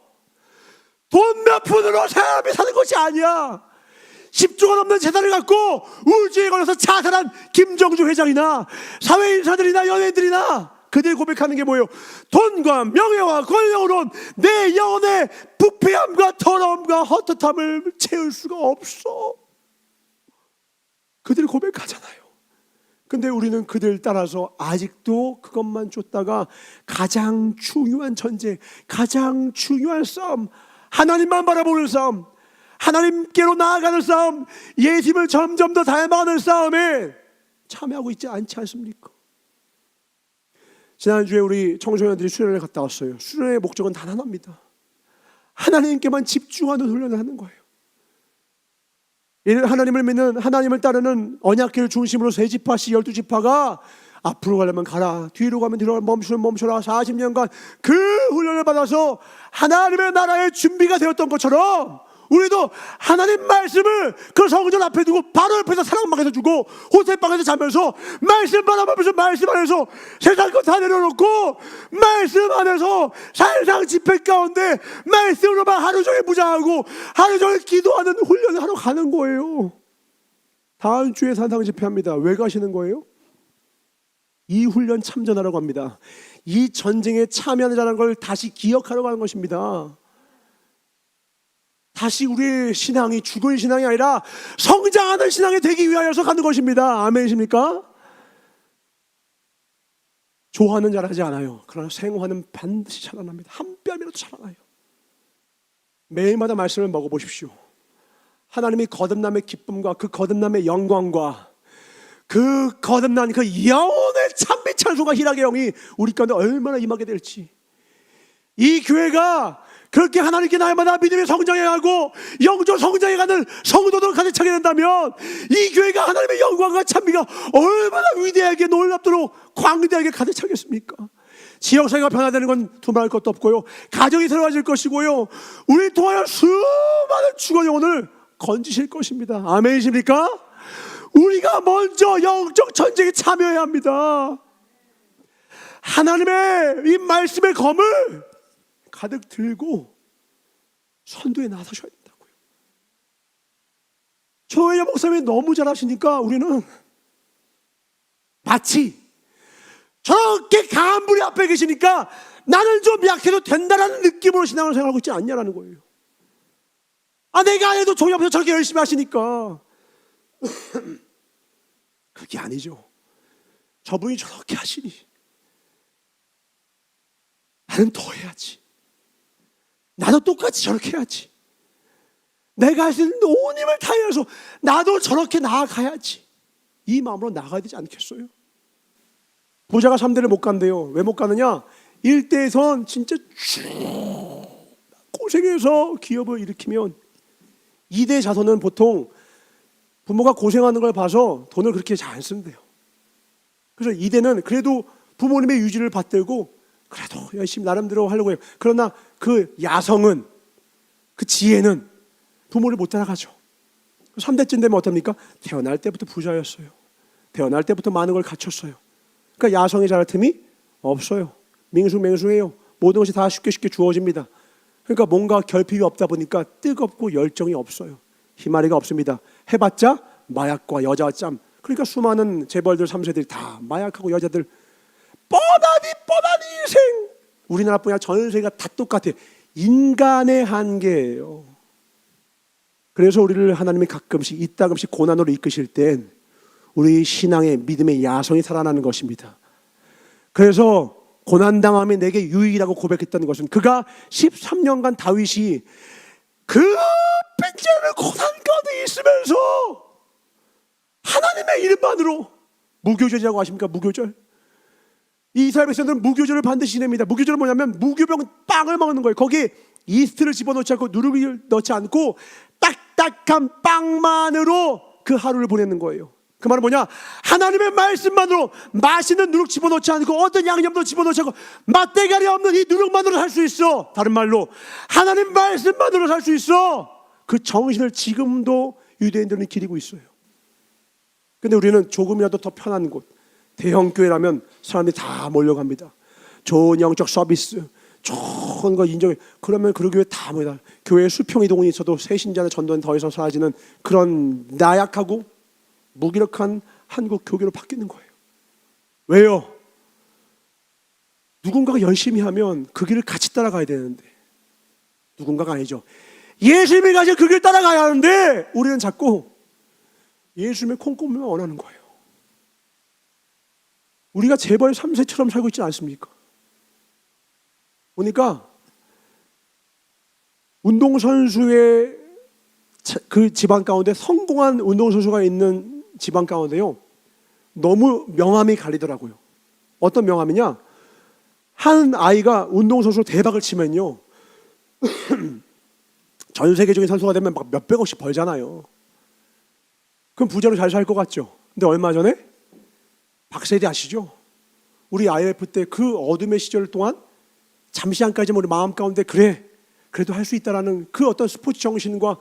돈 몇 푼으로 사람이 사는 것이 아니야. 10조가 넘는 재산을 갖고 우주에 걸려서 자살한 김정주 회장이나 사회인사들이나 연예인들이나 그들이 고백하는 게 뭐예요? 돈과 명예와 권력으로는 내 영혼의 부패함과 더러움과 헛헛함을 채울 수가 없어. 그들이 고백하잖아요. 근데 우리는 그들 따라서 아직도 그것만 쫓다가 가장 중요한 전쟁, 가장 중요한 싸움, 하나님만 바라보는 싸움, 하나님께로 나아가는 싸움, 예수님을 점점 더 닮아가는 싸움에 참여하고 있지 않지 않습니까? 지난주에 우리 청소년들이 수련을 갔다 왔어요. 수련의 목적은 단 하나입니다. 하나님께만 집중하는 훈련을 하는 거예요. 하나님을 믿는, 하나님을 따르는 언약궤를 중심으로 세 지파씩 12지파가 앞으로 가려면 가라, 뒤로 가면 뒤로, 멈추면 멈춰라, 40년간 그 훈련을 받아서 하나님의 나라의 준비가 되었던 것처럼 우리도 하나님 말씀을 그 성전 앞에 두고 바로 옆에서 사랑방에서 주고 호텔방에서 자면서 말씀 바라보면서 말씀 안에서 세상 것 다 내려놓고 말씀 안에서 세상 집회 가운데 말씀으로만 하루 종일 무장하고 하루 종일 기도하는 훈련을 하러 가는 거예요. 다음 주에 산상 집회합니다. 왜 가시는 거예요? 이 훈련 참전하라고 합니다. 이 전쟁에 참여하는 걸 다시 기억하려고 하는 것입니다. 다시 우리의 신앙이 죽은 신앙이 아니라 성장하는 신앙이 되기 위하여서 가는 것입니다. 아멘이십니까? 조화는 잘하지 않아요. 그러나 생화는 반드시 살아납니다. 한 뼘이라도 살아나요. 매일마다 말씀을 먹어보십시오. 하나님이 거듭남의 기쁨과 그 거듭남의 영광과 그 거듭난 그 영혼의 찬미 찬송과 희락의 영이 우리 가운데 얼마나 임하게 될지, 이 교회가 그렇게 하나님께 날마다 믿음의 성장해가고 영적 성장해가는 성도들 가득 차게 된다면 이 교회가 하나님의 영광과 찬미가 얼마나 위대하게 놀랍도록 광대하게 가득 차겠습니까? 지역사회가 변화되는 건 두말할 것도 없고요, 가정이 새로워질 것이고요, 우리 통하여 수많은 죽은 영혼을 건지실 것입니다. 아멘이십니까? 우리가 먼저 영적 전쟁에 참여해야 합니다. 하나님의 이 말씀의 검을 가득 들고 선두에 나서셔야 된다고요. 조혜자 목사님이 너무 잘하시니까 우리는 마치 저렇게 강한 분이 앞에 계시니까 나는 좀 약해도 된다라는 느낌으로 신앙을 생각하고 있지 않냐라는 거예요. 내가 안 해도 종이 앞에서 저렇게 열심히 하시니까. 그게 아니죠. 저분이 저렇게 하시니 나는 더 해야지. 나도 똑같이 저렇게 해야지. 내가 할 수 있는 온 힘을 다해서 나도 저렇게 나아가야지. 이 마음으로 나가야 되지 않겠어요? 부자가 3대를 못 간대요. 왜 못 가느냐? 1대에선 진짜 고생해서 기업을 일으키면 2대 자손은 보통 부모가 고생하는 걸 봐서 돈을 그렇게 잘 안 쓴대요. 그래서 2대는 그래도 부모님의 유지를 받들고 그래도 열심히 나름대로 하려고 해요. 그러나 그 야성은, 그 지혜는 부모를 못 따라가죠. 3대쯤 되면 어떻습니까? 태어날 때부터 부자였어요. 태어날 때부터 많은 걸 갖췄어요. 그러니까 야성이 자랄 틈이 없어요. 맹숭맹숭해요. 모든 것이 다 쉽게 주어집니다. 그러니까 뭔가 결핍이 없다 보니까 뜨겁고 열정이 없어요. 희마리가 없습니다. 해봤자 마약과 여자와 짬. 그러니까 수많은 재벌들 3세들이 다 마약하고 여자들 뻔하니 인생. 우리나라뿐 아니라 전 세계가 다 똑같아요. 인간의 한계예요. 그래서 우리를 하나님이 가끔씩 이따금씩 고난으로 이끄실 땐 우리 신앙의 믿음의 야성이 살아나는 것입니다. 그래서 고난당함이 내게 유익이라고 고백했던 것은 그가 13년간 다윗이 그 빈자를 고난 가운데 있으면서 하나님의 이름만으로, 무교절이라고 아십니까? 무교절. 이 이스라엘 백성들은 무교절을 반드시 지냅니다. 무교절은 뭐냐면 무교병 빵을 먹는 거예요. 거기에 이스트를 집어넣지 않고 누룩을 넣지 않고 딱딱한 빵만으로 그 하루를 보내는 거예요. 그 말은 뭐냐? 하나님의 말씀만으로 맛있는 누룩 집어넣지 않고 어떤 양념도 집어넣지 않고 맛대가리 없는 이 누룩만으로 살 수 있어. 다른 말로 하나님 말씀만으로 살 수 있어. 그 정신을 지금도 유대인들은 기리고 있어요. 근데 우리는 조금이라도 더 편한 곳, 대형교회라면 사람들이 다 몰려갑니다. 좋은 영적 서비스, 좋은 거 인정해. 그러면 그 교회 다 모이다. 교회에 수평이동이 있어도 새신자나 전도는 더 이상 사라지는 그런 나약하고 무기력한 한국 교회로 바뀌는 거예요. 왜요? 누군가가 열심히 하면 그 길을 같이 따라가야 되는데, 누군가가 아니죠. 예수님이 가신 그 길을 따라가야 하는데 우리는 자꾸 예수님의 콩고물만 원하는 거예요. 우리가 재벌 3세처럼 살고 있지 않습니까? 보니까 운동선수의 그 집안 가운데 성공한 운동선수가 있는 집안 가운데요, 너무 명함이 갈리더라고요. 어떤 명함이냐? 한 아이가 운동선수로 대박을 치면요 전 세계적인 선수가 되면 막 몇백억씩 벌잖아요. 그럼 부자로 잘 살 것 같죠? 근데 얼마 전에 박세리 아시죠? 우리 IMF 때 그 어둠의 시절 동안 잠시간까지 우리 마음 가운데 그래, 그래도 할 수 있다라는 그 어떤 스포츠 정신과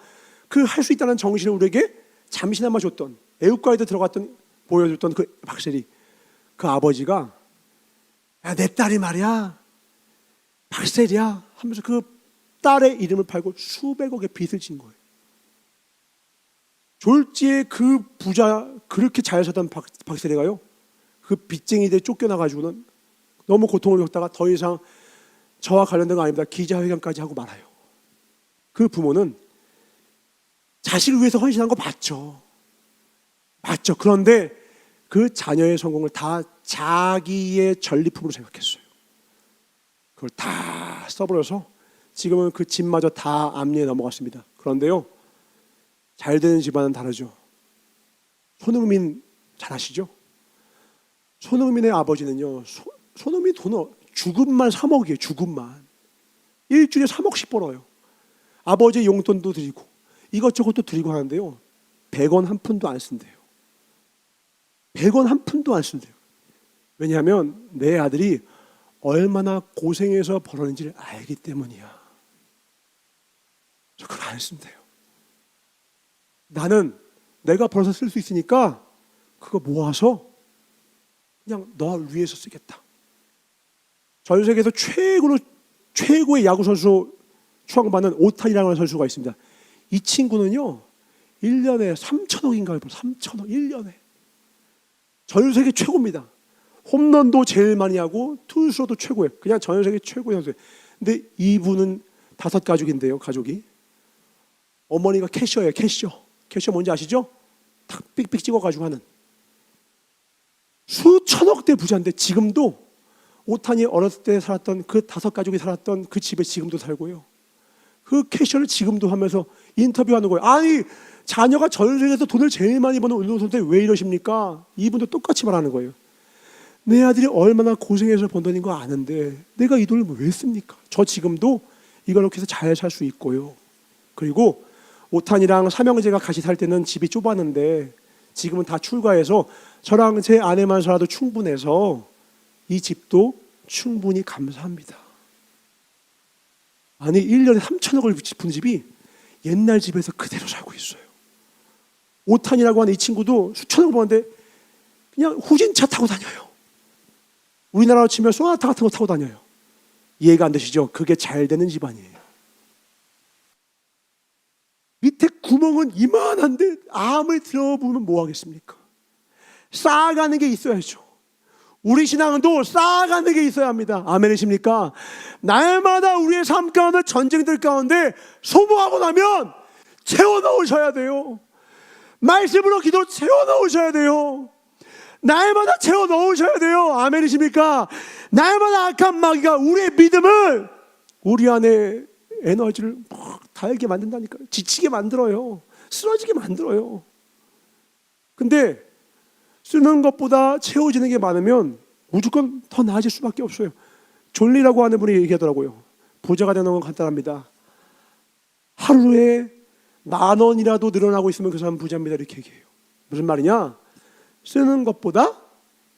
그 할 수 있다는 정신을 우리에게 잠시나마 줬던, 애국가에도 들어갔던, 보여줬던 그 박세리, 그 아버지가 야, 내 딸이 말이야 박세리야 하면서 그 딸의 이름을 팔고 수백억의 빚을 진 거예요. 졸지에 그 부자, 그렇게 잘 살던 박세리가요, 그 빚쟁이들 쫓겨나가지고는 너무 고통을 겪다가 더 이상 저와 관련된 거 아닙니다, 기자회견까지 하고 말아요. 그 부모는 자식을 위해서 헌신한 거 맞죠. 그런데 그 자녀의 성공을 다 자기의 전리품으로 생각했어요. 그걸 다 써버려서 지금은 그 집마저 다 앞니에 넘어갔습니다. 그런데요, 잘 되는 집안은 다르죠. 손흥민 잘 아시죠? 손흥민의 아버지는요, 손흥민 돈 주급만 3억이에요. 주급만 일주일에 3억씩 벌어요. 아버지 용돈도 드리고 이것저것도 드리고 하는데요, 100원 한 푼도 안 쓴대요. 100원 한 푼도 안 쓴대요. 왜냐하면 내 아들이 얼마나 고생해서 벌었는지를 알기 때문이야. 저 그걸 안 쓴대요. 나는 내가 벌어서 쓸 수 있으니까 그거 모아서 그냥 너 위해서 쓰겠다. 전 세계에서 최고의 야구 선수 추앙받는 오타니라는 선수가 있습니다. 이 친구는요, 1년에 3천억인가요? 3천억 1년에. 전 세계 최고입니다. 홈런도 제일 많이 하고 투수로도 최고예요. 그냥 전 세계 최고의 선수예요. 근데 이분은 5가족인데요. 가족이 어머니가 캐셔예요. 캐셔 뭔지 아시죠? 탁 삑삑 찍어가지고 하는 수천억대 부자인데 지금도 오타니 어렸을 때 살았던 그 5가족이 살았던 그 집에 지금도 살고요. 그 캐셔를 지금도 하면서 인터뷰하는 거예요. 아니, 자녀가 전 세계에서 돈을 제일 많이 버는 운동선수인데 왜 이러십니까? 이분도 똑같이 말하는 거예요. 내 아들이 얼마나 고생해서 번 돈인 거 아는데 내가 이 돈을 왜 씁니까? 저 지금도 이걸로 해서 잘 살 수 있고요. 그리고 오탄이랑 삼형제가 같이 살 때는 집이 좁았는데 지금은 다 출가해서 저랑 제 아내만 살아도 충분해서 이 집도 충분히 감사합니다. 아니, 1년에 3천억을 푼 집이 옛날 집에서 그대로 살고 있어요. 오탄이라고 하는 이 친구도 수천억을 버는데 그냥 후진차 타고 다녀요. 우리나라로 치면 소나타 같은 거 타고 다녀요. 이해가 안 되시죠? 그게 잘 되는 집안이에요. 밑에 구멍은 이만한데 아무리 들어보면 뭐 하겠습니까? 쌓아가는 게 있어야죠. 우리 신앙도 쌓아가는 게 있어야 합니다. 아멘이십니까? 날마다 우리의 삶 가운데 전쟁들 가운데 소모하고 나면 채워 넣으셔야 돼요. 말씀으로 기도 채워 넣으셔야 돼요. 날마다 채워 넣으셔야 돼요. 아멘이십니까? 날마다 악한 마귀가 우리의 믿음을, 우리 안에 에너지를 막 달게 만든다니까요. 지치게 만들어요. 쓰러지게 만들어요. 근데 쓰는 것보다 채워지는 게 많으면 무조건 더 나아질 수밖에 없어요. 존리라고 하는 분이 얘기하더라고요. 부자가 되는 건 간단합니다. 하루에 10,000원이라도 늘어나고 있으면 그 사람 부자입니다. 이렇게 얘기해요. 무슨 말이냐? 쓰는 것보다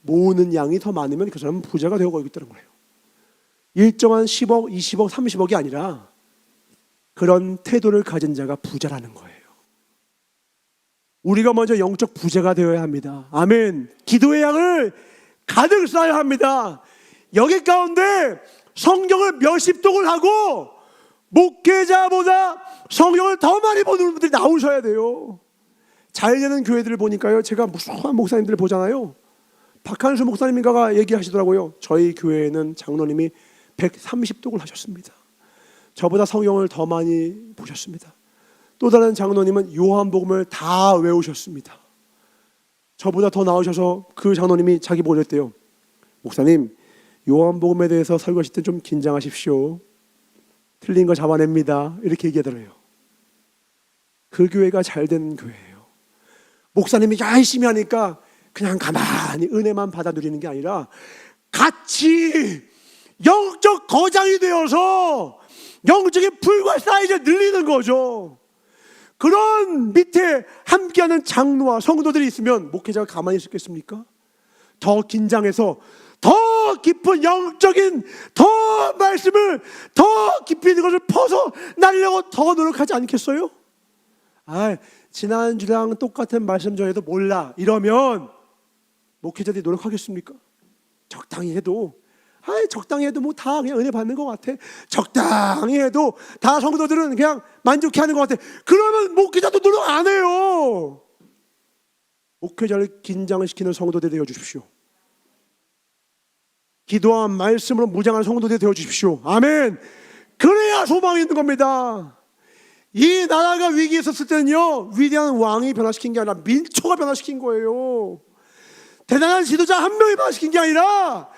모으는 양이 더 많으면 그 사람은 부자가 되고 있다는 거예요. 일정한 10억, 20억, 30억이 아니라 그런 태도를 가진 자가 부자라는 거예요. 우리가 먼저 영적 부자가 되어야 합니다. 아멘. 기도의 양을 가득 쌓아야 합니다. 여기 가운데 성경을 몇십 독을 하고 목회자보다 성경을 더 많이 보는 분들이 나오셔야 돼요. 잘 되는 교회들을 보니까요, 제가 무수한 목사님들을 보잖아요. 박한수 목사님인가가 얘기하시더라고요. 저희 교회에는 장로님이 130독을 하셨습니다. 저보다 성경을 더 많이 보셨습니다. 또 다른 장로님은 요한복음을 다 외우셨습니다. 저보다 더 나으셔서 그 장로님이 자기 보고 그랬대요. 목사님, 요한복음에 대해서 설교하실 때 좀 긴장하십시오. 틀린 거 잡아냅니다. 이렇게 얘기하더래요. 그 교회가 잘 되는 교회예요. 목사님이 열심히 하니까 그냥 가만히 은혜만 받아 누리는 게 아니라 같이 영적 거장이 되어서 영적인 풀과 사이즈를 늘리는 거죠. 그런 밑에 함께하는 장로와 성도들이 있으면 목회자가 가만히 있겠습니까? 더 긴장해서 더 깊은 영적인 더 말씀을 더 깊이 있는 것을 퍼서 나려고 더 노력하지 않겠어요? 지난주랑 똑같은 말씀 전에도 몰라 이러면 목회자들이 노력하겠습니까? 적당히 해도 적당히 해도 뭐 다 그냥 은혜 받는 것 같아. 적당히 해도 다 성도들은 그냥 만족해하는 것 같아. 그러면 목회자도 노력 안 해요. 목회자를 긴장을 시키는 성도들이 되어주십시오. 기도와 말씀으로 무장한 성도들이 되어주십시오. 아멘. 그래야 소망이 있는 겁니다. 이 나라가 위기에 있었을 때는요, 위대한 왕이 변화시킨 게 아니라 민초가 변화시킨 거예요. 대단한 지도자 한 명이 변화시킨 게 아니라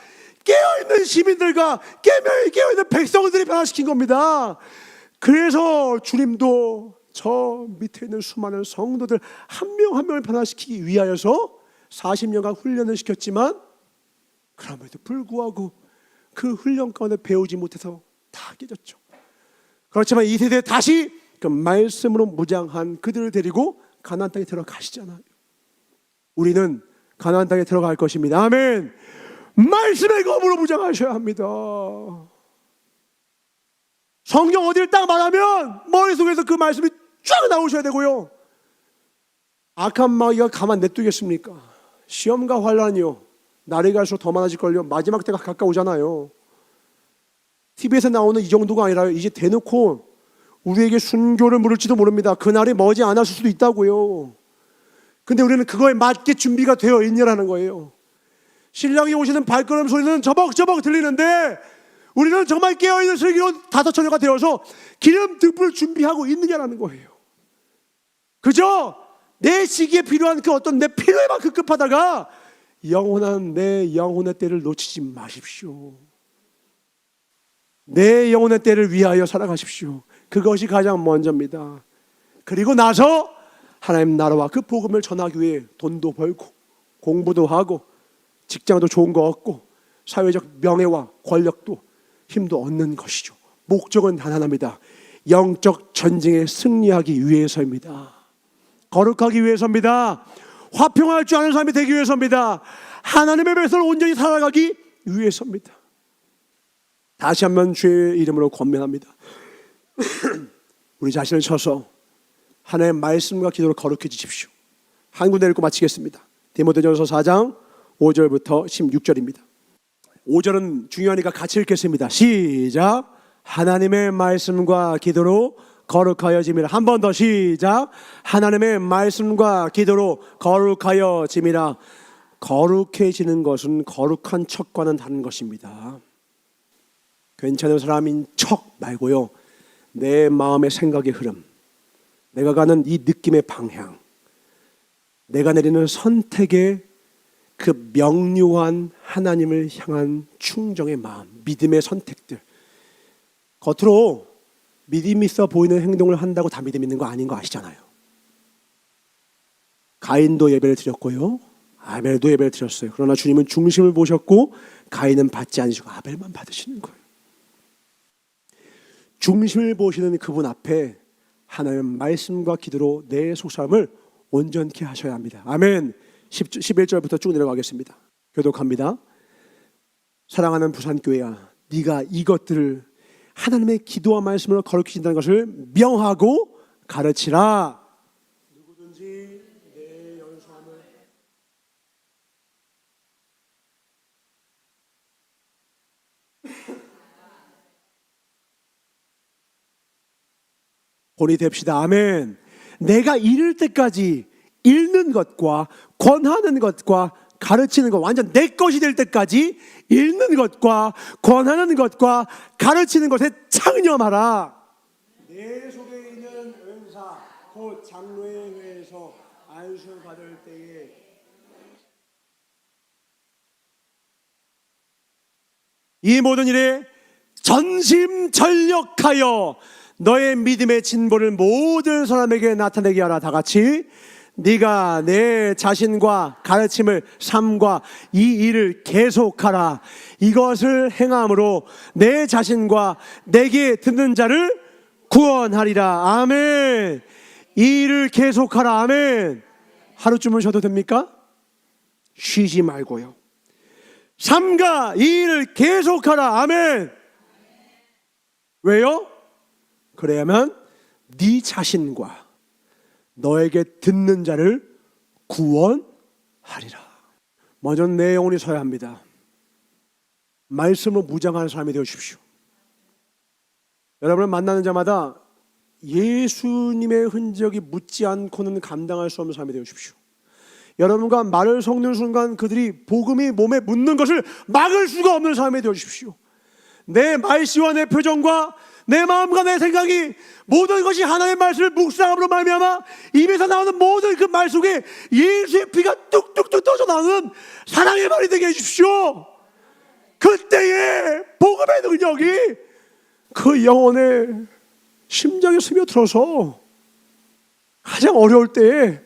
깨어있는 시민들과 깨어있는 백성들이 변화시킨 겁니다. 그래서 주님도 저 밑에 있는 수많은 성도들 한 명 한 명을 변화시키기 위하여서 40년간 훈련을 시켰지만 그럼에도 불구하고 그 훈련 가운데 배우지 못해서 다 깨졌죠. 그렇지만 이 세대에 다시 그 말씀으로 무장한 그들을 데리고 가나안 땅에 들어가시잖아요. 우리는 가나안 땅에 들어갈 것입니다. 아멘. 말씀의 검으로 무장하셔야 합니다. 성경 어디를 딱 말하면 머릿속에서 그 말씀이 쫙 나오셔야 되고요. 악한 마귀가 가만 냅두겠습니까? 시험과 환란이요, 날이 갈수록 더 많아질걸요. 마지막 때가 가까우잖아요. TV에서 나오는 이 정도가 아니라 이제 대놓고 우리에게 순교를 물을지도 모릅니다. 그날이 머지 않았을 수도 있다고요. 근데 우리는 그거에 맞게 준비가 되어 있냐라는 거예요. 신랑이 오시는 발걸음 소리는 저벅저벅 들리는데 우리는 정말 깨어있는 슬기로운 다섯 처녀가 되어서 기름 등불을 준비하고 있느냐라는 거예요. 그저 내 시기에 필요한 그 어떤 내 필요에만 급급하다가 영원한 내 영혼의 때를 놓치지 마십시오. 내 영혼의 때를 위하여 살아가십시오. 그것이 가장 먼저입니다. 그리고 나서 하나님 나라와 그 복음을 전하기 위해 돈도 벌고 공부도 하고 직장도 좋은 거 얻고 사회적 명예와 권력도 힘도 얻는 것이죠. 목적은 단 하나입니다. 영적 전쟁에 승리하기 위해서입니다. 거룩하기 위해서입니다. 화평할 줄 아는 사람이 되기 위해서입니다. 하나님의 백성을 온전히 살아가기 위해서입니다. 다시 한번 주의 이름으로 권면합니다. 우리 자신을 쳐서 하나님의 말씀과 기도로 거룩해 주십시오. 한 군데 읽고 마치겠습니다. 디모데전서 4장 5절부터 16절입니다. 5절은 중요하니까 같이 읽겠습니다. 시작. 하나님의 말씀과 기도로 거룩하여짐이라. 한 번 더 시작. 하나님의 말씀과 기도로 거룩하여짐이라. 거룩해지는 것은 거룩한 척과는 다른 것입니다. 괜찮은 사람인 척 말고요, 내 마음의 생각의 흐름, 내가 가는 이 느낌의 방향, 내가 내리는 선택의 그 명료한 하나님을 향한 충정의 마음, 믿음의 선택들. 겉으로 믿음 있어 보이는 행동을 한다고 다 믿음 있는 거 아닌 거 아시잖아요. 가인도 예배를 드렸고요, 아벨도 예배를 드렸어요. 그러나 주님은 중심을 보셨고 가인은 받지 않으시고 아벨만 받으시는 거예요. 중심을 보시는 그분 앞에 하나님의 말씀과 기도로 내 속사람을 온전케 하셔야 합니다. 아멘. 11절부터 쭉 내려가겠습니다. 교독합니다. 사랑하는 부산교회야, 네가 이것들을 하나님의 기도와 말씀으로 거룩해진다는 것을 명하고 가르치라. 누구든지 내 연수함을 본이 됩시다. 아멘. 내가 이를 때까지 읽는 것과 권하는 것과 가르치는 것, 완전 내 것이 될 때까지 읽는 것과 권하는 것과 가르치는 것에 창념하라. 내 속에 있는 은사 곧 장로의 회에서 안수를 받을 때에 이 모든 일에 전심전력하여 너의 믿음의 진보를 모든 사람에게 나타내게 하라. 다 같이. 네가 내 자신과 가르침을 삶과 이 일을 계속하라. 이것을 행함으로 내 자신과 내게 듣는 자를 구원하리라. 아멘. 이 일을 계속하라. 아멘. 하루쯤은 쉬어도 됩니까? 쉬지 말고요. 삼가 이 일을 계속하라. 아멘. 왜요? 그래야만 네 자신과 너에게 듣는 자를 구원하리라. 먼저 내 영혼이 서야 합니다. 말씀으로 무장하는 사람이 되어주십시오. 여러분을 만나는 자마다 예수님의 흔적이 묻지 않고는 감당할 수 없는 사람이 되어주십시오. 여러분과 말을 섞는 순간 그들이 복음이 몸에 묻는 것을 막을 수가 없는 사람이 되어주십시오. 내 말씨와 내 표정과 내 마음과 내 생각이 모든 것이 하나님의 말씀을 묵상함으로 말미암아 입에서 나오는 모든 그 말 속에 예수의 피가 뚝뚝뚝 떠져나오는 사랑의 말이 되게 해주십시오. 그때에 복음의 능력이 그 영혼의 심장에 스며들어서 가장 어려울 때에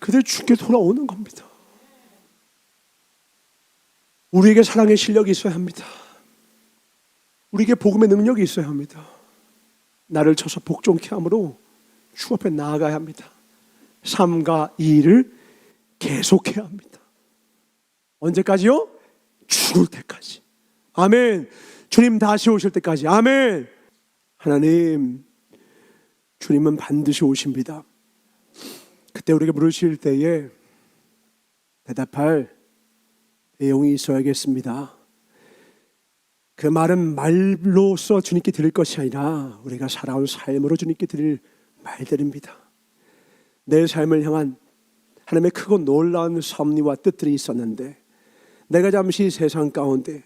그들 주께 돌아오는 겁니다. 우리에게 사랑의 실력이 있어야 합니다. 우리에게 복음의 능력이 있어야 합니다. 나를 쳐서 복종케 함으로 주 앞에 나아가야 합니다. 삶과 이 일을 계속해야 합니다. 언제까지요? 죽을 때까지. 아멘. 주님 다시 오실 때까지. 아멘. 하나님, 주님은 반드시 오십니다. 그때 우리에게 물으실 때에 대답할 내용이 있어야겠습니다. 그 말은 말로써 주님께 드릴 것이 아니라 우리가 살아온 삶으로 주님께 드릴 말들입니다. 내 삶을 향한 하나님의 크고 놀라운 섭리와 뜻들이 있었는데 내가 잠시 세상 가운데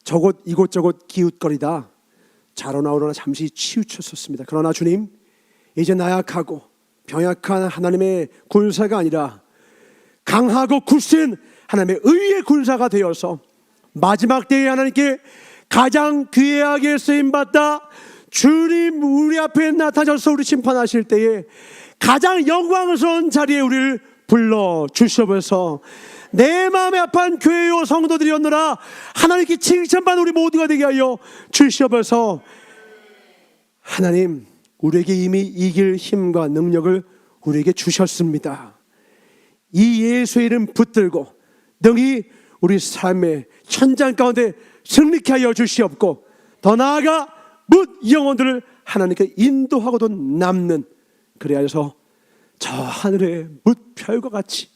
저곳 이곳저곳 기웃거리다 자로나오로나 잠시 치우쳤었습니다. 그러나 주님, 이제 나약하고 병약한 하나님의 군사가 아니라 강하고 굳센 하나님의 의의 군사가 되어서 마지막 때에 하나님께 가장 귀하게 쓰임받다 주님 우리 앞에 나타나셔서 우리 심판하실 때에 가장 영광스러운 자리에 우리를 불러주셔서 내 마음에 합한 교회요 성도들이었노라 하나님께 칭찬받는 우리 모두가 되게 하여 주셔서 하나님 우리에게 이미 이길 힘과 능력을 우리에게 주셨습니다. 이 예수의 이름 붙들고 능히 우리 삶의 현장 가운데 승리케 하여 주시옵고 더 나아가 뭇 영혼들을 하나님께 인도하고도 남는 그래야 해서 저 하늘의 뭇 별과 같이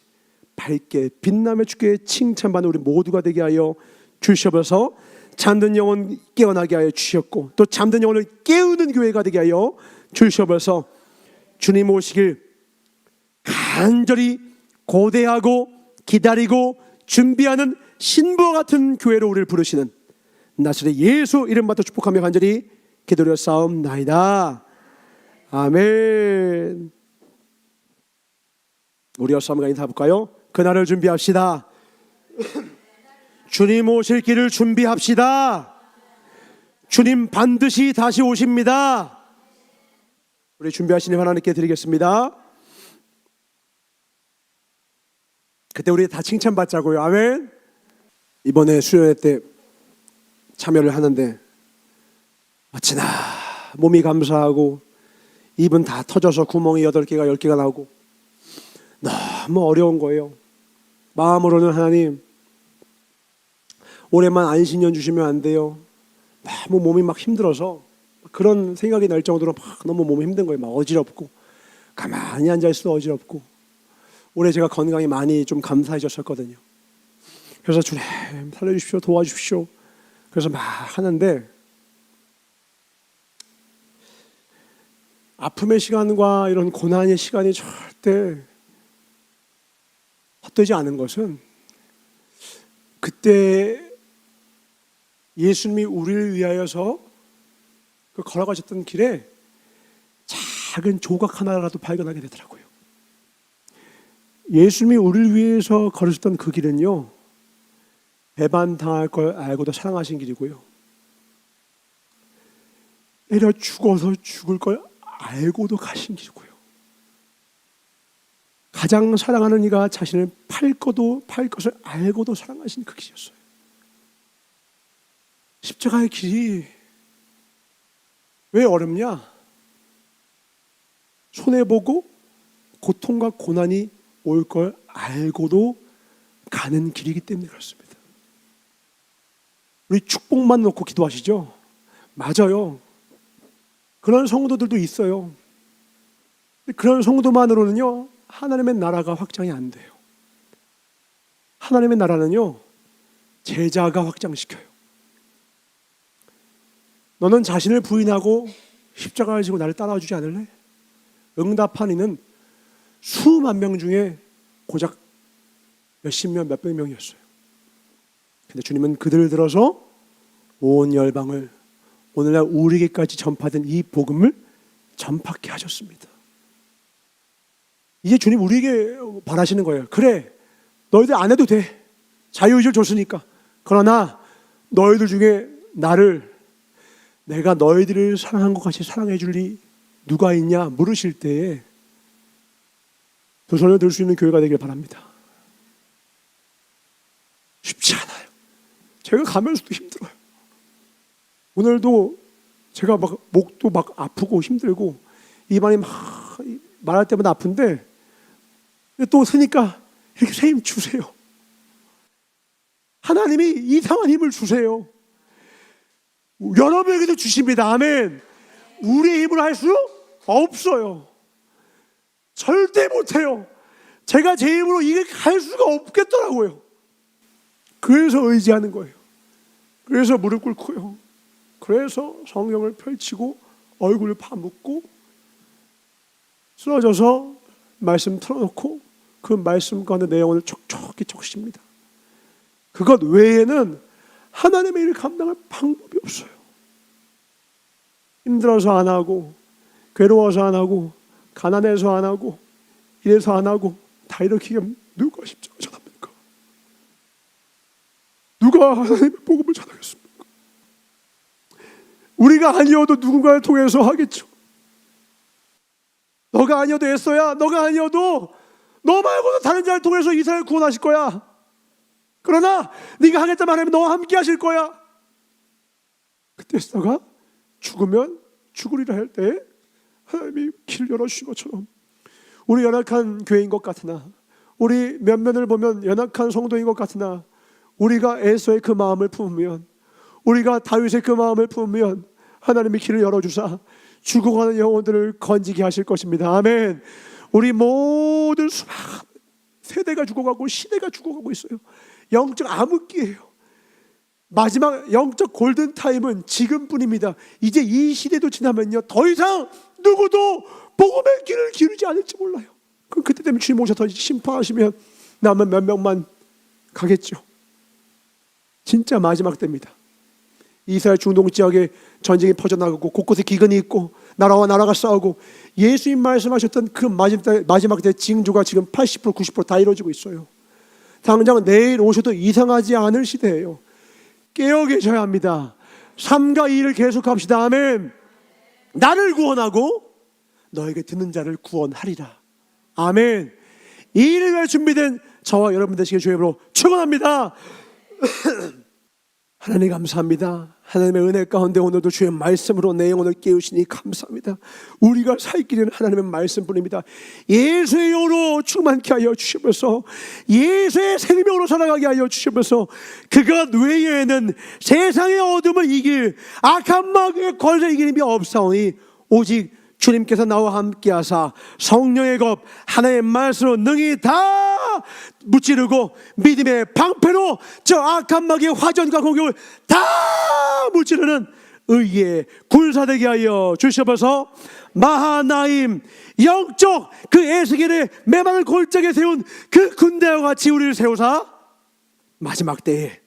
밝게 빛나며 주께 칭찬받는 우리 모두가 되게 하여 주시옵소서. 잠든 영혼 깨어나게 하여 주셨고 또 잠든 영혼을 깨우는 교회가 되게 하여 주시옵소서. 주님 오시길 간절히 고대하고 기다리고 준비하는 신부와 같은 교회로 우리를 부르시는 나사렛 예수 이름 받아 축복하며 간절히 기도를 싸움나이다. 아멘. 우리 여섯 한번 인사 볼까요? 그날을 준비합시다. 주님 오실 길을 준비합시다. 주님 반드시 다시 오십니다. 우리 준비하시는 하나님께 드리겠습니다. 그때 우리 다 칭찬받자고요. 아멘. 이번에 수련회 때 참여를 하는데 어찌나 몸이 감사하고 입은 다 터져서 구멍이 8개가 10개가 나오고 너무 어려운 거예요. 마음으로는 하나님 올해만 안식년 주시면 안 돼요. 너무 몸이 막 힘들어서 그런 생각이 날 정도로 막 너무 몸이 힘든 거예요. 막 어지럽고 가만히 앉아있어도 어지럽고 올해 제가 건강이 많이 좀 감사해졌었거든요. 그래서 주님 살려주십시오, 도와주십시오. 그래서 막 하는데 아픔의 시간과 이런 고난의 시간이 절대 헛되지 않은 것은 그때 예수님이 우리를 위하여서 그 걸어가셨던 길에 작은 조각 하나라도 발견하게 되더라고요. 예수님이 우리를 위해서 걸으셨던 그 길은요, 배반당할 걸 알고도 사랑하신 길이고요, 내려 죽어서 죽을 걸 알고도 가신 길이고요, 가장 사랑하는 이가 자신을 팔 것을 알고도 사랑하신 그 길이었어요. 십자가의 길이 왜 어렵냐? 손해보고 고통과 고난이 올 걸 알고도 가는 길이기 때문에 그렇습니다. 우리 축복만 놓고 기도하시죠? 맞아요. 그런 성도들도 있어요. 그런 성도만으로는요, 하나님의 나라가 확장이 안 돼요. 하나님의 나라는요, 제자가 확장시켜요. 너는 자신을 부인하고 십자가를 지고 나를 따라주지 않을래? 응답한 이는 수만 명 중에 고작 몇십 명, 몇백 명이었어요. 근데 주님은 그들을 들어서 온 열방을, 오늘날 우리에게까지 전파된 이 복음을 전파케 하셨습니다. 이제 주님 우리에게 바라시는 거예요. 그래, 너희들 안 해도 돼. 자유의지를 줬으니까. 그러나 너희들 중에 나를, 내가 너희들을 사랑한 것 같이 사랑해 줄 리 누가 있냐 물으실 때에 두 손을 들 수 있는 교회가 되길 바랍니다. 쉽지 않아요. 제가 가면서도 힘들어요. 오늘도 제가 막 목도 막 아프고 힘들고 입안이 막 말할 때마다 아픈데 또 쓰니까 이렇게 새 힘 주세요. 하나님이 이상한 힘을 주세요. 여러분에게도 주십니다. 아멘. 우리의 힘으로 할 수 없어요. 절대 못해요. 제가 제 힘으로 이렇게 할 수가 없겠더라고요. 그래서 의지하는 거예요. 그래서 무릎 꿇고요. 그래서 성경을 펼치고 얼굴을 파묻고 쓰러져서 말씀 틀어놓고 그 말씀 가운데 내 영혼을 촉촉히 적십니다. 그것 외에는 하나님의 일을 감당할 방법이 없어요. 힘들어서 안 하고, 괴로워서 안 하고, 가난해서 안 하고, 이래서 안 하고, 다 이렇게 하면 누가 십자가 전합니까? 누가 하나님의 복음을 전하겠습니까? 우리가 아니어도 누군가를 통해서 하겠죠. 너가 아니어도 애써야, 너가 아니어도 너 말고도 다른 자를 통해서 이스라엘 구원하실 거야. 그러나 네가 하겠다면 하나님 너와 함께 하실 거야. 그때 에스더가 죽으면 죽으리라 할 때 하나님이 길을 열어주신 것처럼 우리 연약한 교회인 것 같으나, 우리 면면을 보면 연약한 성도인 것 같으나, 우리가 에서의 그 마음을 품으면, 우리가 다윗의 그 마음을 품으면 하나님이 길을 열어주사 죽어가는 영혼들을 건지게 하실 것입니다. 아멘. 우리 모든 수많은 세대가 죽어가고 시대가 죽어가고 있어요. 영적 암흑기예요. 마지막 영적 골든타임은 지금뿐입니다. 이제 이 시대도 지나면요, 더 이상 누구도 복음의 길을 기울이지 않을지 몰라요. 그럼 그때 되면 주님 오셔서 심판하시면 남은 몇 명만 가겠죠. 진짜 마지막 때입니다. 이스라엘 중동 지역에 전쟁이 퍼져나가고 곳곳에 기근이 있고 나라와 나라가 싸우고 예수님 말씀하셨던 그 마지막 때 징조가 지금 80% 90% 다 이루어지고 있어요. 당장 내일 오셔도 이상하지 않을 시대예요. 깨어 계셔야 합니다. 삼가 이를 계속합시다. 아멘. 나를 구원하고 너에게 듣는 자를 구원하리라. 아멘. 이 일을 위해 준비된 저와 여러분 되시길 주의 이름으로 축원합니다. 하나님 감사합니다. 하나님의 은혜 가운데 오늘도 주의 말씀으로 내 영혼을 깨우시니 감사합니다. 우리가 살 길은 하나님의 말씀뿐입니다. 예수의 영으로 충만케 하여 주시면서 예수의 생명으로 살아가게 하여 주시면서 그것 외에는 세상의 어둠을 이길 악한 마귀의 권세 이기는 게 없사오니 오직 주님께서 나와 함께 하사 성령의 겁 하나님의 말씀으로 능히 다 무찌르고 믿음의 방패로 저 악한 마귀의 화전과 공격을 다 무찌르는 의의 군사되게 하여 주셔서 마하나임 영적 그 에스겔의 메마를 골짜기에 세운 그 군대와 같이 우리를 세우사 마지막 때에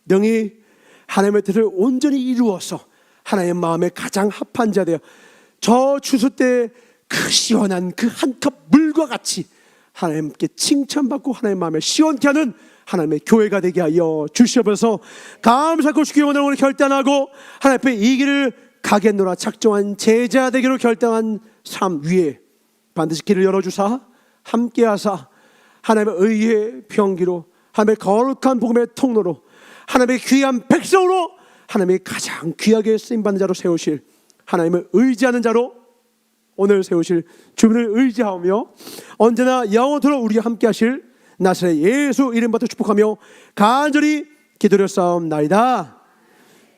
능히 하나님의 뜻을 온전히 이루어서 하나님의 마음에 가장 합한 자 되어 저 추수 때 그 시원한 그 한 컵 물과 같이 하나님께 칭찬받고 하나님의 마음에 시원케 하는 하나님의 교회가 되게 하여 주시옵소서. 감사하고 주기 원하는 오늘 결단하고 하나님 앞에 이 길을 가겠노라 작정한 제자 되기로 결단한 삶 위에 반드시 길을 열어주사 함께하사 하나님의 의의 병기로 하나님의 거룩한 복음의 통로로 하나님의 귀한 백성으로 하나님의 가장 귀하게 쓰임받는 자로 세우실 하나님을 의지하는 자로 오늘 세우실 주님을 의지하며 언제나 영원토록 우리와 함께 하실 나사렛 예수 이름부터 축복하며 간절히 기도를 싸움나이다.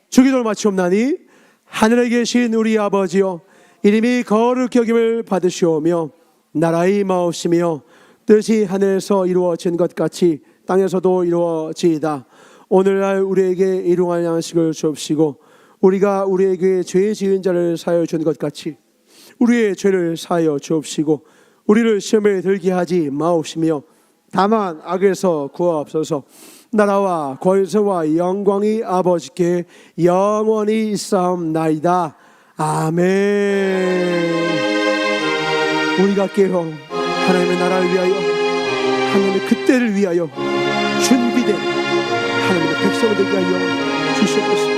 주기도를 마치옵나니 하늘에 계신 우리 아버지여 이름이 거룩히 여김을 받으시오며 나라의 마옵시며 뜻이 하늘에서 이루어진 것 같이 땅에서도 이루어지이다. 오늘날 우리에게 일용할 양식을 주옵시고 우리가 우리에게 죄 지은 자를 사하여 준 것 같이 우리의 죄를 사하여 주옵시고 우리를 시험에 들게 하지 마옵시며 다만 악에서 구하옵소서. 나라와 권세와 영광이 아버지께 영원히 있사옵나이다. 아멘. 우리가 깨어 하나님의 나라를 위하여 하나님의 그때를 위하여 준비된 하나님의 백성을 되게 하여 주시옵소서.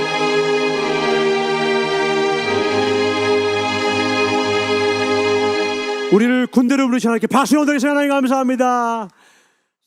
우리를 군대로 부르신 하나님께 박수 드리겠습니다. 하나님 감사합니다.